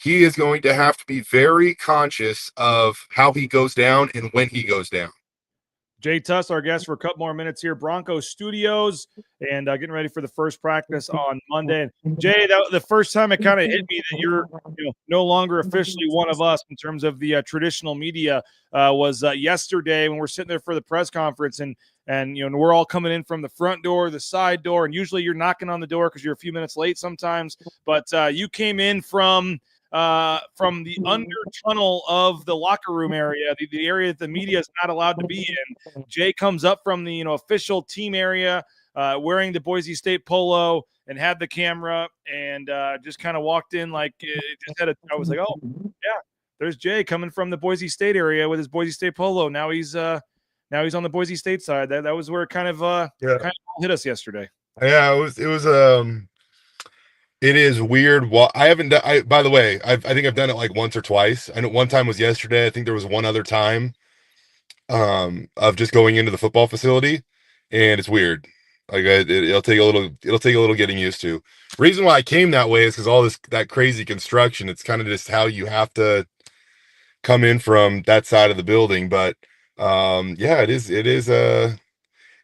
F: he is going to have to be very conscious of how he goes down and when he goes down.
E: Jay Tust, our guest for a couple more minutes here, Bronco Studios, and getting ready for the first practice on Monday. And Jay, the first time it kind of hit me that you're no longer officially one of us in terms of the traditional media was yesterday when we're sitting there for the press conference, and we're all coming in from the front door, the side door, and usually you're knocking on the door because you're a few minutes late sometimes, but you came in from the under tunnel of the locker room area, the area that the media is not allowed to be in. Jay comes up from the official team area, wearing the Boise State polo, and had the camera, and just kind of walked in like I was like, oh yeah, there's Jay coming from the Boise State area with his Boise State polo. Now he's on the Boise State side. That was where it kind of hit us yesterday.
F: Yeah, it is weird. Well, I haven't done. By the way, I think I've done it like once or twice. I know one time was yesterday. I think there was one other time, of just going into the football facility, and it's weird. Like it'll take a little getting used to. Reason why I came that way is because all that crazy construction. It's kind of just how you have to come in from that side of the building. But yeah, it is.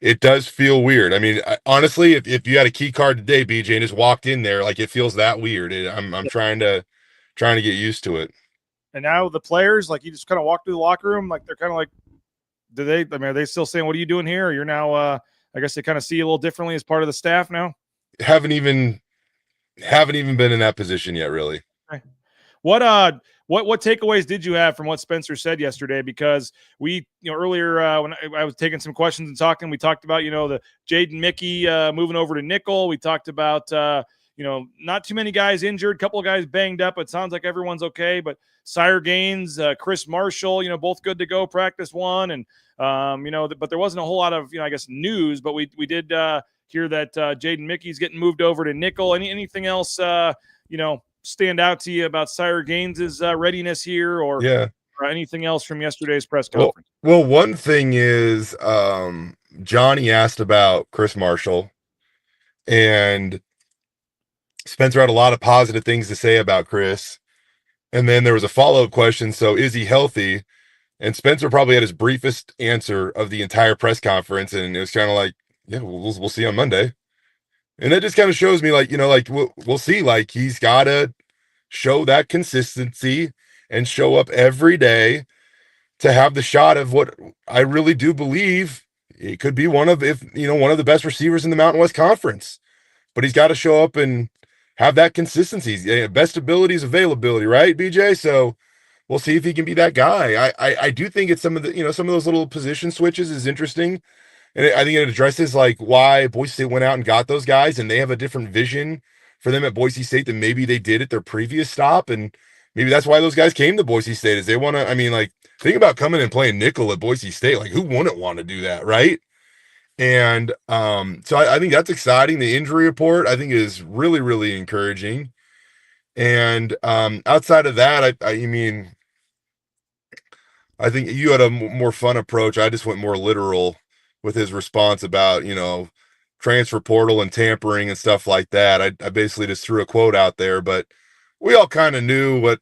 F: It does feel weird. I mean, honestly, if you had a key card today, BJ, and just walked in there, like it feels that weird. I'm trying to get used to it.
E: And now the players, like you just kind of walk through the locker room, like they're kind of like, are they still saying, "What are you doing here?" Or you're now, I guess they kind of see you a little differently as part of the staff now. Haven't even
F: been in that position yet, really.
E: Okay. What takeaways did you have from what Spencer said yesterday? Because we, earlier when I was taking some questions and talking, we talked about, the Jaden Mickey moving over to nickel. We talked about, not too many guys injured, a couple of guys banged up. It sounds like everyone's okay. But Sire Gaines, Chris Marshall, both good to go. Practice one, and but there wasn't a whole lot of I guess news. But we did hear that Jaden Mickey's getting moved over to nickel. Anything else stand out to you about Sire Gaines' readiness here, or anything else from yesterday's press conference?
F: Well, one thing is Johnny asked about Chris Marshall, and Spencer had a lot of positive things to say about Chris. And then there was a follow-up question. So is he healthy? And Spencer probably had his briefest answer of the entire press conference. And it was kind of like, yeah, we'll see on Monday. And that just kind of shows me we'll see, like he's got to show that consistency and show up every day to have the shot of what I really do believe it could be one of the best receivers in the Mountain West Conference. But he's got to show up and have that consistency. Best ability is availability, right, BJ? So we'll see if he can be that guy. I do think it's some of those little position switches is interesting. And I think it addresses like why Boise State went out and got those guys, and they have a different vision for them at Boise State than maybe they did at their previous stop. And maybe that's why those guys came to Boise State, is they want to, think about coming and playing nickel at Boise State. Like, who wouldn't want to do that, right? And so I think that's exciting. The injury report, I think, is really, really encouraging. And outside of that, I think you had a more fun approach. I just went more literal with his response about, transfer portal and tampering and stuff like that. I basically just threw a quote out there, but we all kind of knew what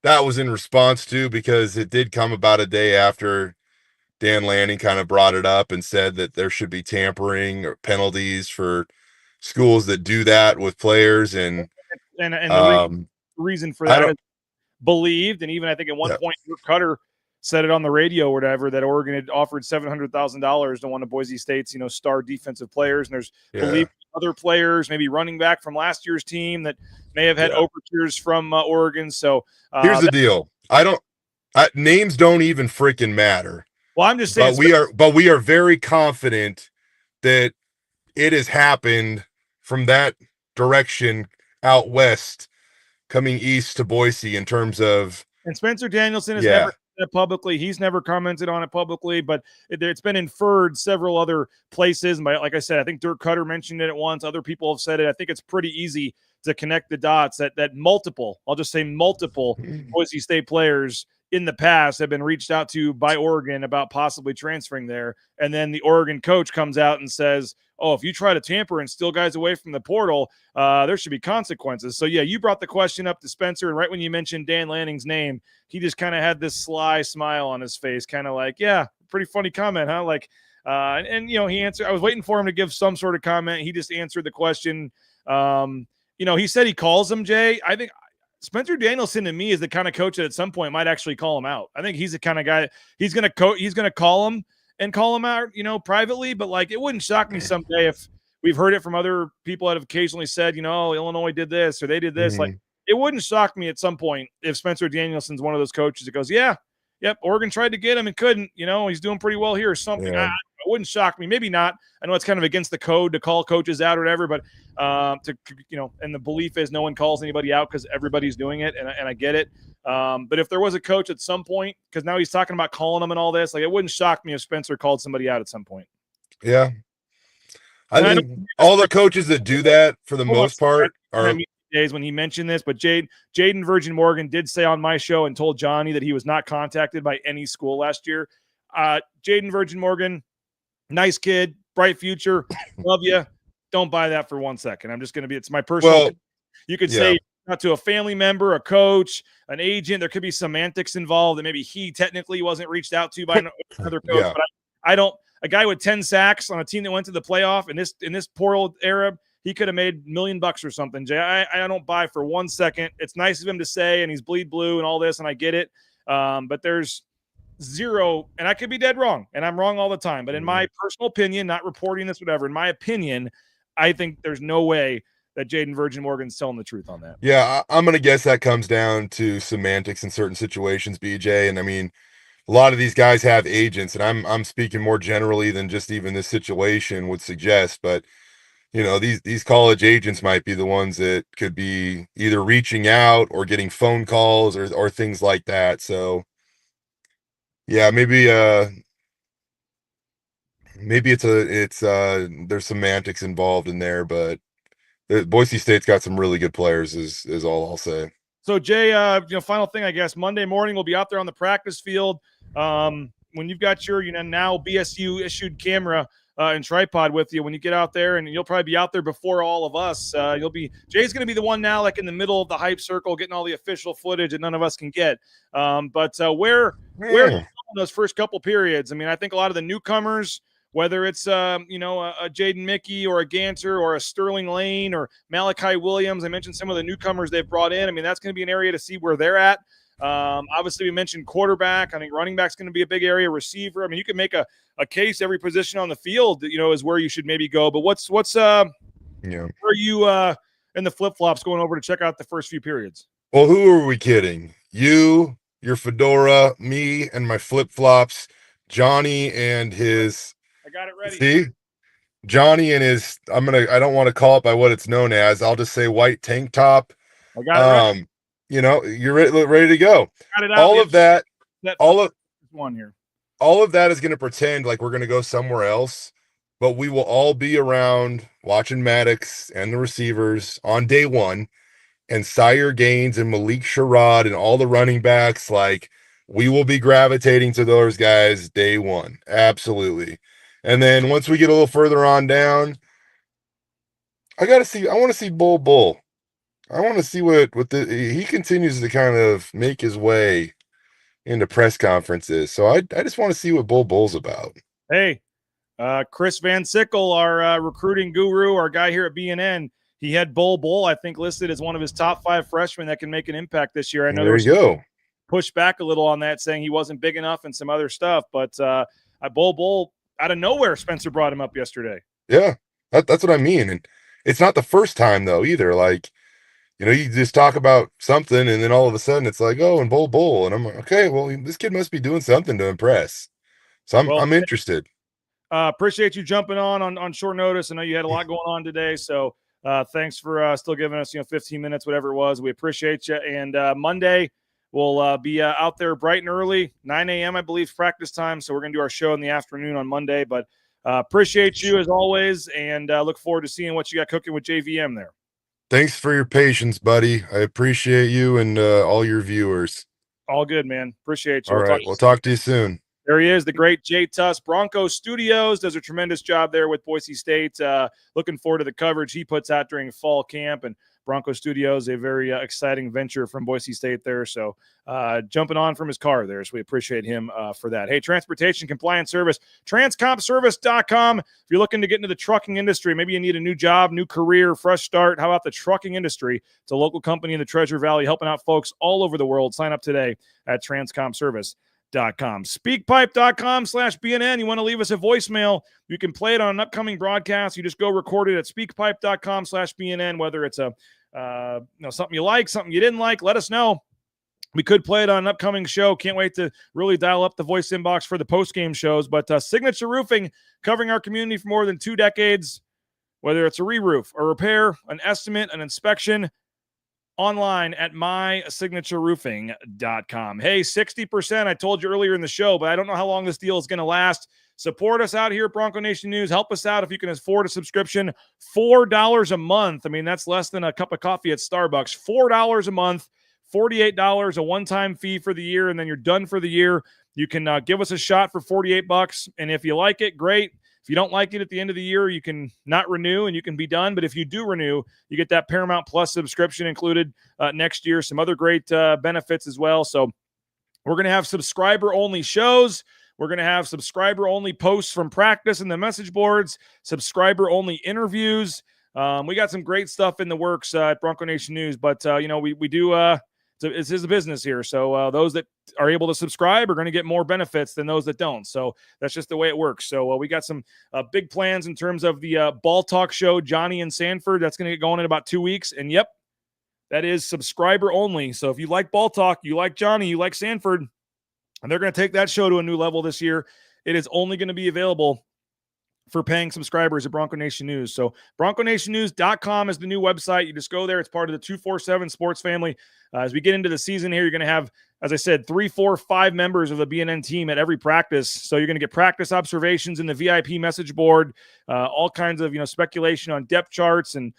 F: that was in response to, because it did come about a day after Dan Lanning kind of brought it up and said that there should be tampering or penalties for schools that do that with players. And
E: the reason for that is believed. And even I think at one point, Cutter said it on the radio or whatever, that Oregon had offered $700,000 to one of Boise State's, star defensive players. And there's believed other players, maybe running back from last year's team, that may have had overtures from Oregon. So
F: here's the deal. Names don't even freaking matter.
E: Well, I'm just saying,
F: but we are very confident that it has happened from that direction out west coming east to Boise in terms of.
E: And Spencer Danielson has never said it publicly. He's never commented on it publicly, but it's been inferred several other places. And like I said, I think Dirk Cutter mentioned it at once. Other people have said it. I think it's pretty easy to connect the dots that multiple, I'll just say multiple Boise State players in the past have been reached out to by Oregon about possibly transferring there. And then the Oregon coach comes out and says, oh, if you try to tamper and steal guys away from the portal, there should be consequences. So, yeah, you brought the question up to Spencer, and right when you mentioned Dan Lanning's name, he just kind of had this sly smile on his face, kind of like, yeah, pretty funny comment, huh? Like, and you know, he answered. I was waiting for him to give some sort of comment. He just answered the question. You know, he said he calls him, Jay. I think Spencer Danielson to me is the kind of coach that at some point might actually call him out. I think he's the kind of guy he's going to call him and call him out, you know, privately. But like, it wouldn't shock me someday if we've heard it from other people that have occasionally said, you know, Illinois did this or they did this. Like, it wouldn't shock me at some point if Spencer Danielson's one of those coaches that goes, yeah, yep, Oregon tried to get him and couldn't. You know, he's doing pretty well here or something.
F: Yeah.
E: It wouldn't shock me. Maybe not. I know it's kind of against the code to call coaches out or whatever, but you know, and the belief is no one calls anybody out because everybody's doing it, and I get it. But if there was a coach at some point, because now he's talking about calling them and all this, like it wouldn't shock me if Spencer called somebody out at some point.
F: Yeah, I think all the coaches that do that for the most part are.
E: Days when he mentioned this, but Jaden Virgin Morgan did say on my show and told Johnny that he was not contacted by any school last year. Jaden Virgin Morgan, nice kid, bright future, love you. Don't buy that for 1 second. I'm just going to be, it's my personal. You could say not to a family member, a coach, an agent. There could be semantics involved, and maybe he technically wasn't reached out to by another coach. But I don't. A guy with 10 sacks on a team that went to the playoff in this poor old era, he could have made $1 million or something, Jay. I don't buy for 1 second. It's nice of him to say, and he's bleed blue and all this, and I get it. But there's zero, and I could be dead wrong, and I'm wrong all the time. But in my personal opinion, not reporting this, whatever, in my opinion, I think there's no way that Jaden Virgin Morgan's telling the truth on that.
F: Yeah, I'm going to guess that comes down to semantics in certain situations, BJ. And I mean, a lot of these guys have agents, and I'm speaking more generally than just even this situation would suggest, but you know, these college agents might be the ones that could be either reaching out or getting phone calls or things like that. So yeah, maybe it's there's semantics involved in there, but Boise State's got some really good players is all I'll say.
E: So Jay, you know, final thing, I guess Monday morning we'll be out there on the practice field. When you've got your, you know, now BSU issued camera and tripod with you when you get out there, and you'll probably be out there before all of us. Jay's going to be the one now, like in the middle of the hype circle, getting all the official footage that none of us can get. But where in those first couple periods? I mean, I think a lot of the newcomers, whether it's you know, a Jaden Mickey or a Ganter or a Sterling Lane or Malachi Williams, I mentioned some of the newcomers they've brought in. I mean, that's going to be an area to see where they're at. Obviously we mentioned quarterback. I think running back's going to be a big area. Receiver. I mean, you can make a case every position on the field, you know, is where you should maybe go. But what's where are you in the flip-flops going over to check out the first few periods?
F: Well, who are we kidding? You, your fedora, me, and my flip-flops, Johnny and his.
E: I got it ready.
F: See? Johnny and his, I don't want to call it by what it's known as. I'll just say white tank top.
E: I got it ready.
F: You know, you're ready to go.
E: Got it out.
F: All of that is going to pretend like we're going to go somewhere else, but we will all be around watching Maddox and the receivers on day one, and Sire Gaines and Malik Sherrod and all the running backs. Like, we will be gravitating to those guys day one. Absolutely. And then once we get a little further on down, I want to see Bull. I want to see what he continues to kind of make his way into press conferences. So I just want to see what Bull's about.
E: Hey, Chris Van Sickle, our recruiting guru, our guy here at BNN, he had Bull, I think, listed as one of his top 5 freshmen that can make an impact this year. I know
F: there you go.
E: Pushed back a little on that, saying he wasn't big enough and some other stuff. But Bull, out of nowhere, Spencer brought him up yesterday.
F: Yeah, that's what I mean. And it's not the first time, though, either. Like, you just talk about something and then all of a sudden it's like, oh, and bowl. And I'm like, okay, well, this kid must be doing something to impress. So I'm interested.
E: Appreciate you jumping on short notice. I know you had a lot going on today. So thanks for still giving us, 15 minutes, whatever it was. We appreciate you. And Monday we'll be out there bright and early, 9 a.m., I believe, practice time. So we're going to do our show in the afternoon on Monday, but appreciate you as always. And look forward to seeing what you got cooking with JVM there.
F: Thanks for your patience, buddy. I appreciate you and all your viewers.
E: All good, man. Appreciate you.
F: All right. We'll talk to you soon.
E: There he is, the great Jay Tust. Bronco Studios does a tremendous job there with Boise State. Looking forward to the coverage he puts out during fall camp. And Bronco Studios, a very exciting venture from Boise State there. So jumping on from his car there. So we appreciate him for that. Hey, transportation compliance service, transcompservice.com. If you're looking to get into the trucking industry, maybe you need a new job, new career, fresh start. How about the trucking industry? It's a local company in the Treasure Valley helping out folks all over the world. Sign up today at transcompservice.com. Speakpipe.com/BNN. You want to leave us a voicemail, you can play it on an upcoming broadcast. You just go record it at speakpipe.com/BNN, whether it's a something you like, something you didn't like, let us know. We could play it on an upcoming show. Can't wait to really dial up the voice inbox for the post-game shows. But Signature Roofing, covering our community for more than 2 decades, whether it's a re-roof, a repair, an estimate, an inspection, online at mysignatureroofing.com. Hey, 60%, I told you earlier in the show, but I don't know how long this deal is going to last. Support us out here at Bronco Nation News. Help us out if you can afford a subscription. $4 a month. I mean, that's less than a cup of coffee at Starbucks. $4 a month, $48, a one-time fee for the year, and then you're done for the year. You can give us a shot for $48, and if you like it, great. If you don't like it at the end of the year, you can not renew and you can be done. But if you do renew, you get that Paramount Plus subscription included next year. Some other great benefits as well. So we're going to have subscriber-only shows. We're going to have subscriber-only posts from practice and the message boards, subscriber-only interviews. We got some great stuff in the works at Bronco Nation News. But, we do this is a business here. So those that are able to subscribe are going to get more benefits than those that don't. So that's just the way it works. So we got some big plans in terms of the Ball Talk show, Johnny and Sanford. That's going to get going in about 2 weeks. And yep, that is subscriber only. So if you like Ball Talk, you like Johnny, you like Sanford, and they're going to take that show to a new level this year, it is only going to be available for paying subscribers at Bronco Nation News. So bronconationnews.com is the new website. You just go there. It's part of the 247 sports family. As we get into the season here, you're going to have, as I said, 3, 4, 5 members of the BNN team at every practice. So you're going to get practice observations in the VIP message board, all kinds of, speculation on depth charts and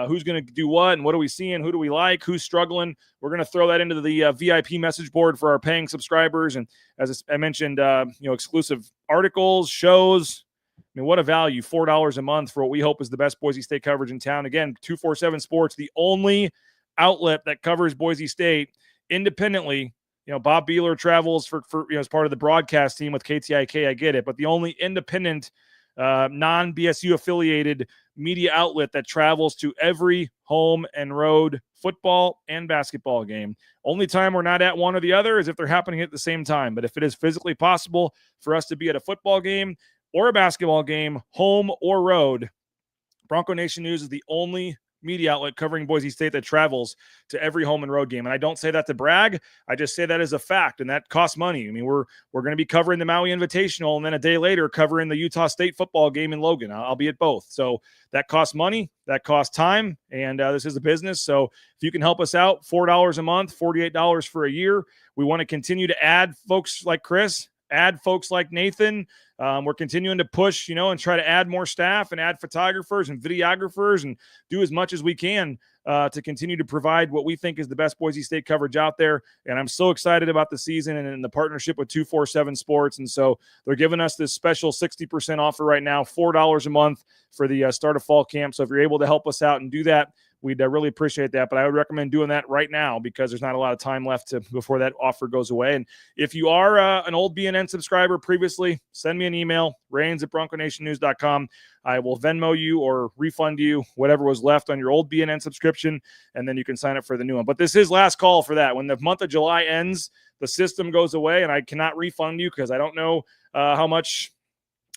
E: who's going to do what and what are we seeing, who do we like, who's struggling. We're going to throw that into the VIP message board for our paying subscribers. And as I mentioned, exclusive articles, shows. I mean, what a value, $4 a month for what we hope is the best Boise State coverage in town. Again, 247 Sports, the only outlet that covers Boise State independently. Bob Beeler travels for as part of the broadcast team with KTIK. I get it, but the only independent, non-BSU affiliated media outlet that travels to every home and road football and basketball game. Only time we're not at one or the other is if they're happening at the same time. But if it is physically possible for us to be at a football game or a basketball game, home or road, Bronco Nation News is the only media outlet covering Boise State that travels to every home and road game. And I don't say that to brag. I just say that as a fact, and that costs money. I mean, we're going to be covering the Maui Invitational, and then a day later covering the Utah State football game in Logan. I'll be at both. So that costs money, that costs time, and this is a business. So if you can help us out, $4 a month, $48 for a year. We want to continue to add folks like Chris, add folks like Nathan. We're continuing to push, and try to add more staff and add photographers and videographers and do as much as we can to continue to provide what we think is the best Boise State coverage out there. And I'm so excited about the season and the partnership with 247 Sports. And so they're giving us this special 60% offer right now, $4 a month for the start of fall camp. So if you're able to help us out and do that, we'd really appreciate that. But I would recommend doing that right now because there's not a lot of time left before that offer goes away. And if you are an old BNN subscriber previously, send me an email, rains@bronconationnews.com. I will Venmo you or refund you whatever was left on your old BNN subscription, and then you can sign up for the new one. But this is last call for that. When the month of July ends, the system goes away, and I cannot refund you because I don't know how much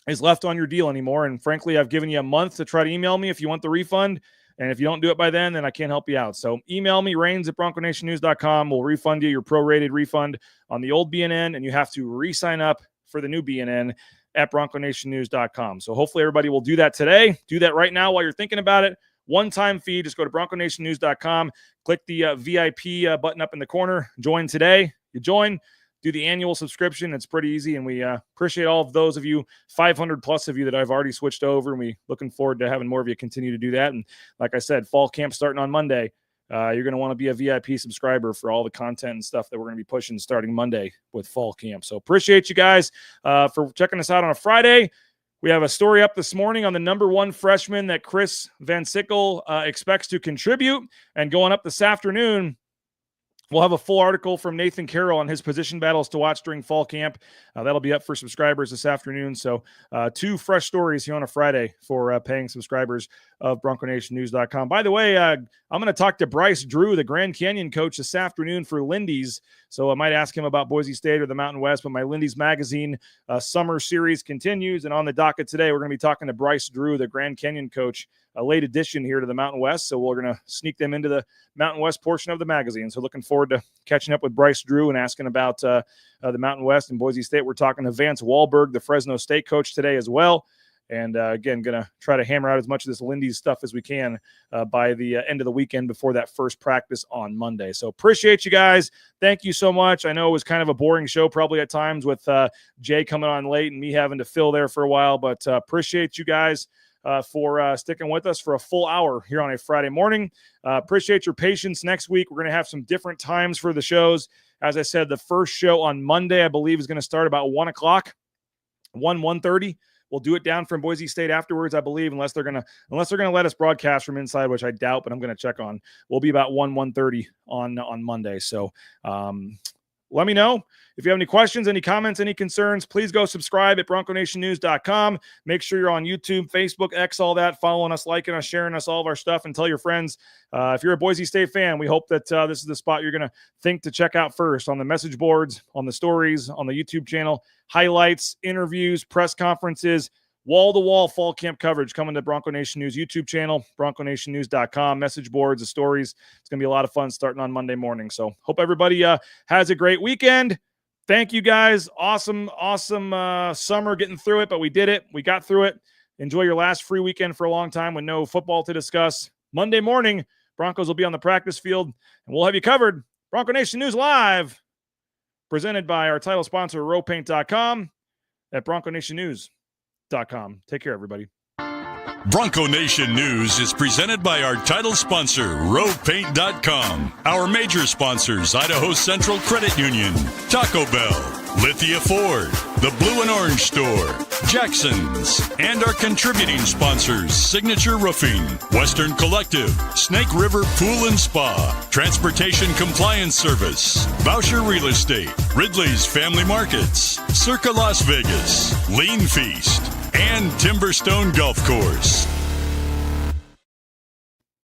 E: is left on your deal anymore. And frankly, I've given you a month to try to email me if you want the refund. And if you don't do it by then I can't help you out. So email me, rains@bronconationnews.com. We'll refund you your prorated refund on the old BNN, and you have to re-sign up for the new BNN at bronconationnews.com. So hopefully everybody will do that today. Do that right now while you're thinking about it. One-time fee. Just go to bronconationnews.com. Click the VIP button up in the corner. Join today. You join. Do the annual subscription. It's pretty easy, and we appreciate all of those of you, 500 plus of you that I've already switched over, and we looking forward to having more of you continue to do that. And like I said, fall camp starting on Monday. You're going to want to be a VIP subscriber for all the content and stuff that we're going to be pushing starting Monday with fall camp. So appreciate you guys for checking us out on a Friday. We have a story up this morning on the number 1 freshman that Chris Van Sickle expects to contribute. And going up this afternoon, we'll have a full article from Nathan Carroll on his position battles to watch during fall camp. That'll be up for subscribers this afternoon. So 2 fresh stories here on a Friday for paying subscribers of BroncoNationNews.com. By the way, I'm going to talk to Bryce Drew, the Grand Canyon coach, this afternoon for Lindy's. So I might ask him about Boise State or the Mountain West, but my Lindy's Magazine summer series continues. And on the docket today, we're going to be talking to Bryce Drew, the Grand Canyon coach, a late addition here to the Mountain West. So we're going to sneak them into the Mountain West portion of the magazine. So looking forward to catching up with Bryce Drew and asking about the Mountain West and Boise State. We're talking to Vance Wahlberg, the Fresno State coach, today as well. And again, going to try to hammer out as much of this Lindy's stuff as we can by the end of the weekend before that first practice on Monday. So appreciate you guys. Thank you so much. I know it was kind of a boring show probably at times with Jay coming on late and me having to fill there for a while, but appreciate you guys for sticking with us for a full hour here on a Friday morning. Appreciate your patience. Next week, we're going to have some different times for the shows. As I said, the first show on Monday, I believe, is going to start about 1 o'clock, 1:30. We'll do it down from Boise State afterwards, I believe, unless they're gonna let us broadcast from inside, which I doubt, but I'm gonna check on. We'll be about 1:30 on Monday. So let me know if you have any questions, any comments, any concerns. Please go subscribe at bronconationnews.com. Make sure you're on YouTube, Facebook, X, all that, following us, liking us, sharing us, all of our stuff, and tell your friends. If you're a Boise State fan, we hope that this is the spot you're going to think to check out first, on the message boards, on the stories, on the YouTube channel, highlights, interviews, press conferences, wall-to-wall fall camp coverage coming to Bronco Nation News YouTube channel, bronconationnews.com, message boards, the stories. It's going to be a lot of fun starting on Monday morning. So hope everybody has a great weekend. Thank you guys. Awesome summer getting through it, but we did it. We got through it. Enjoy your last free weekend for a long time with no football to discuss. Monday morning, Broncos will be on the practice field, and we'll have you covered. Bronco Nation News Live, presented by our title sponsor, rowpaint.com at bronconationnews.com. Take care, everybody.
D: Bronco Nation News is presented by our title sponsor, rowpaint.com. Our major sponsors, Idaho Central Credit Union, Taco Bell, Lithia Ford, the Blue and Orange Store, Jackson's, and our contributing sponsors, Signature Roofing, Western Collective, Snake River Pool and Spa, Transportation Compliance Service, Voucher Real Estate, Ridley's Family Markets, Circa Las Vegas, Lean Feast, and Timberstone Golf Course.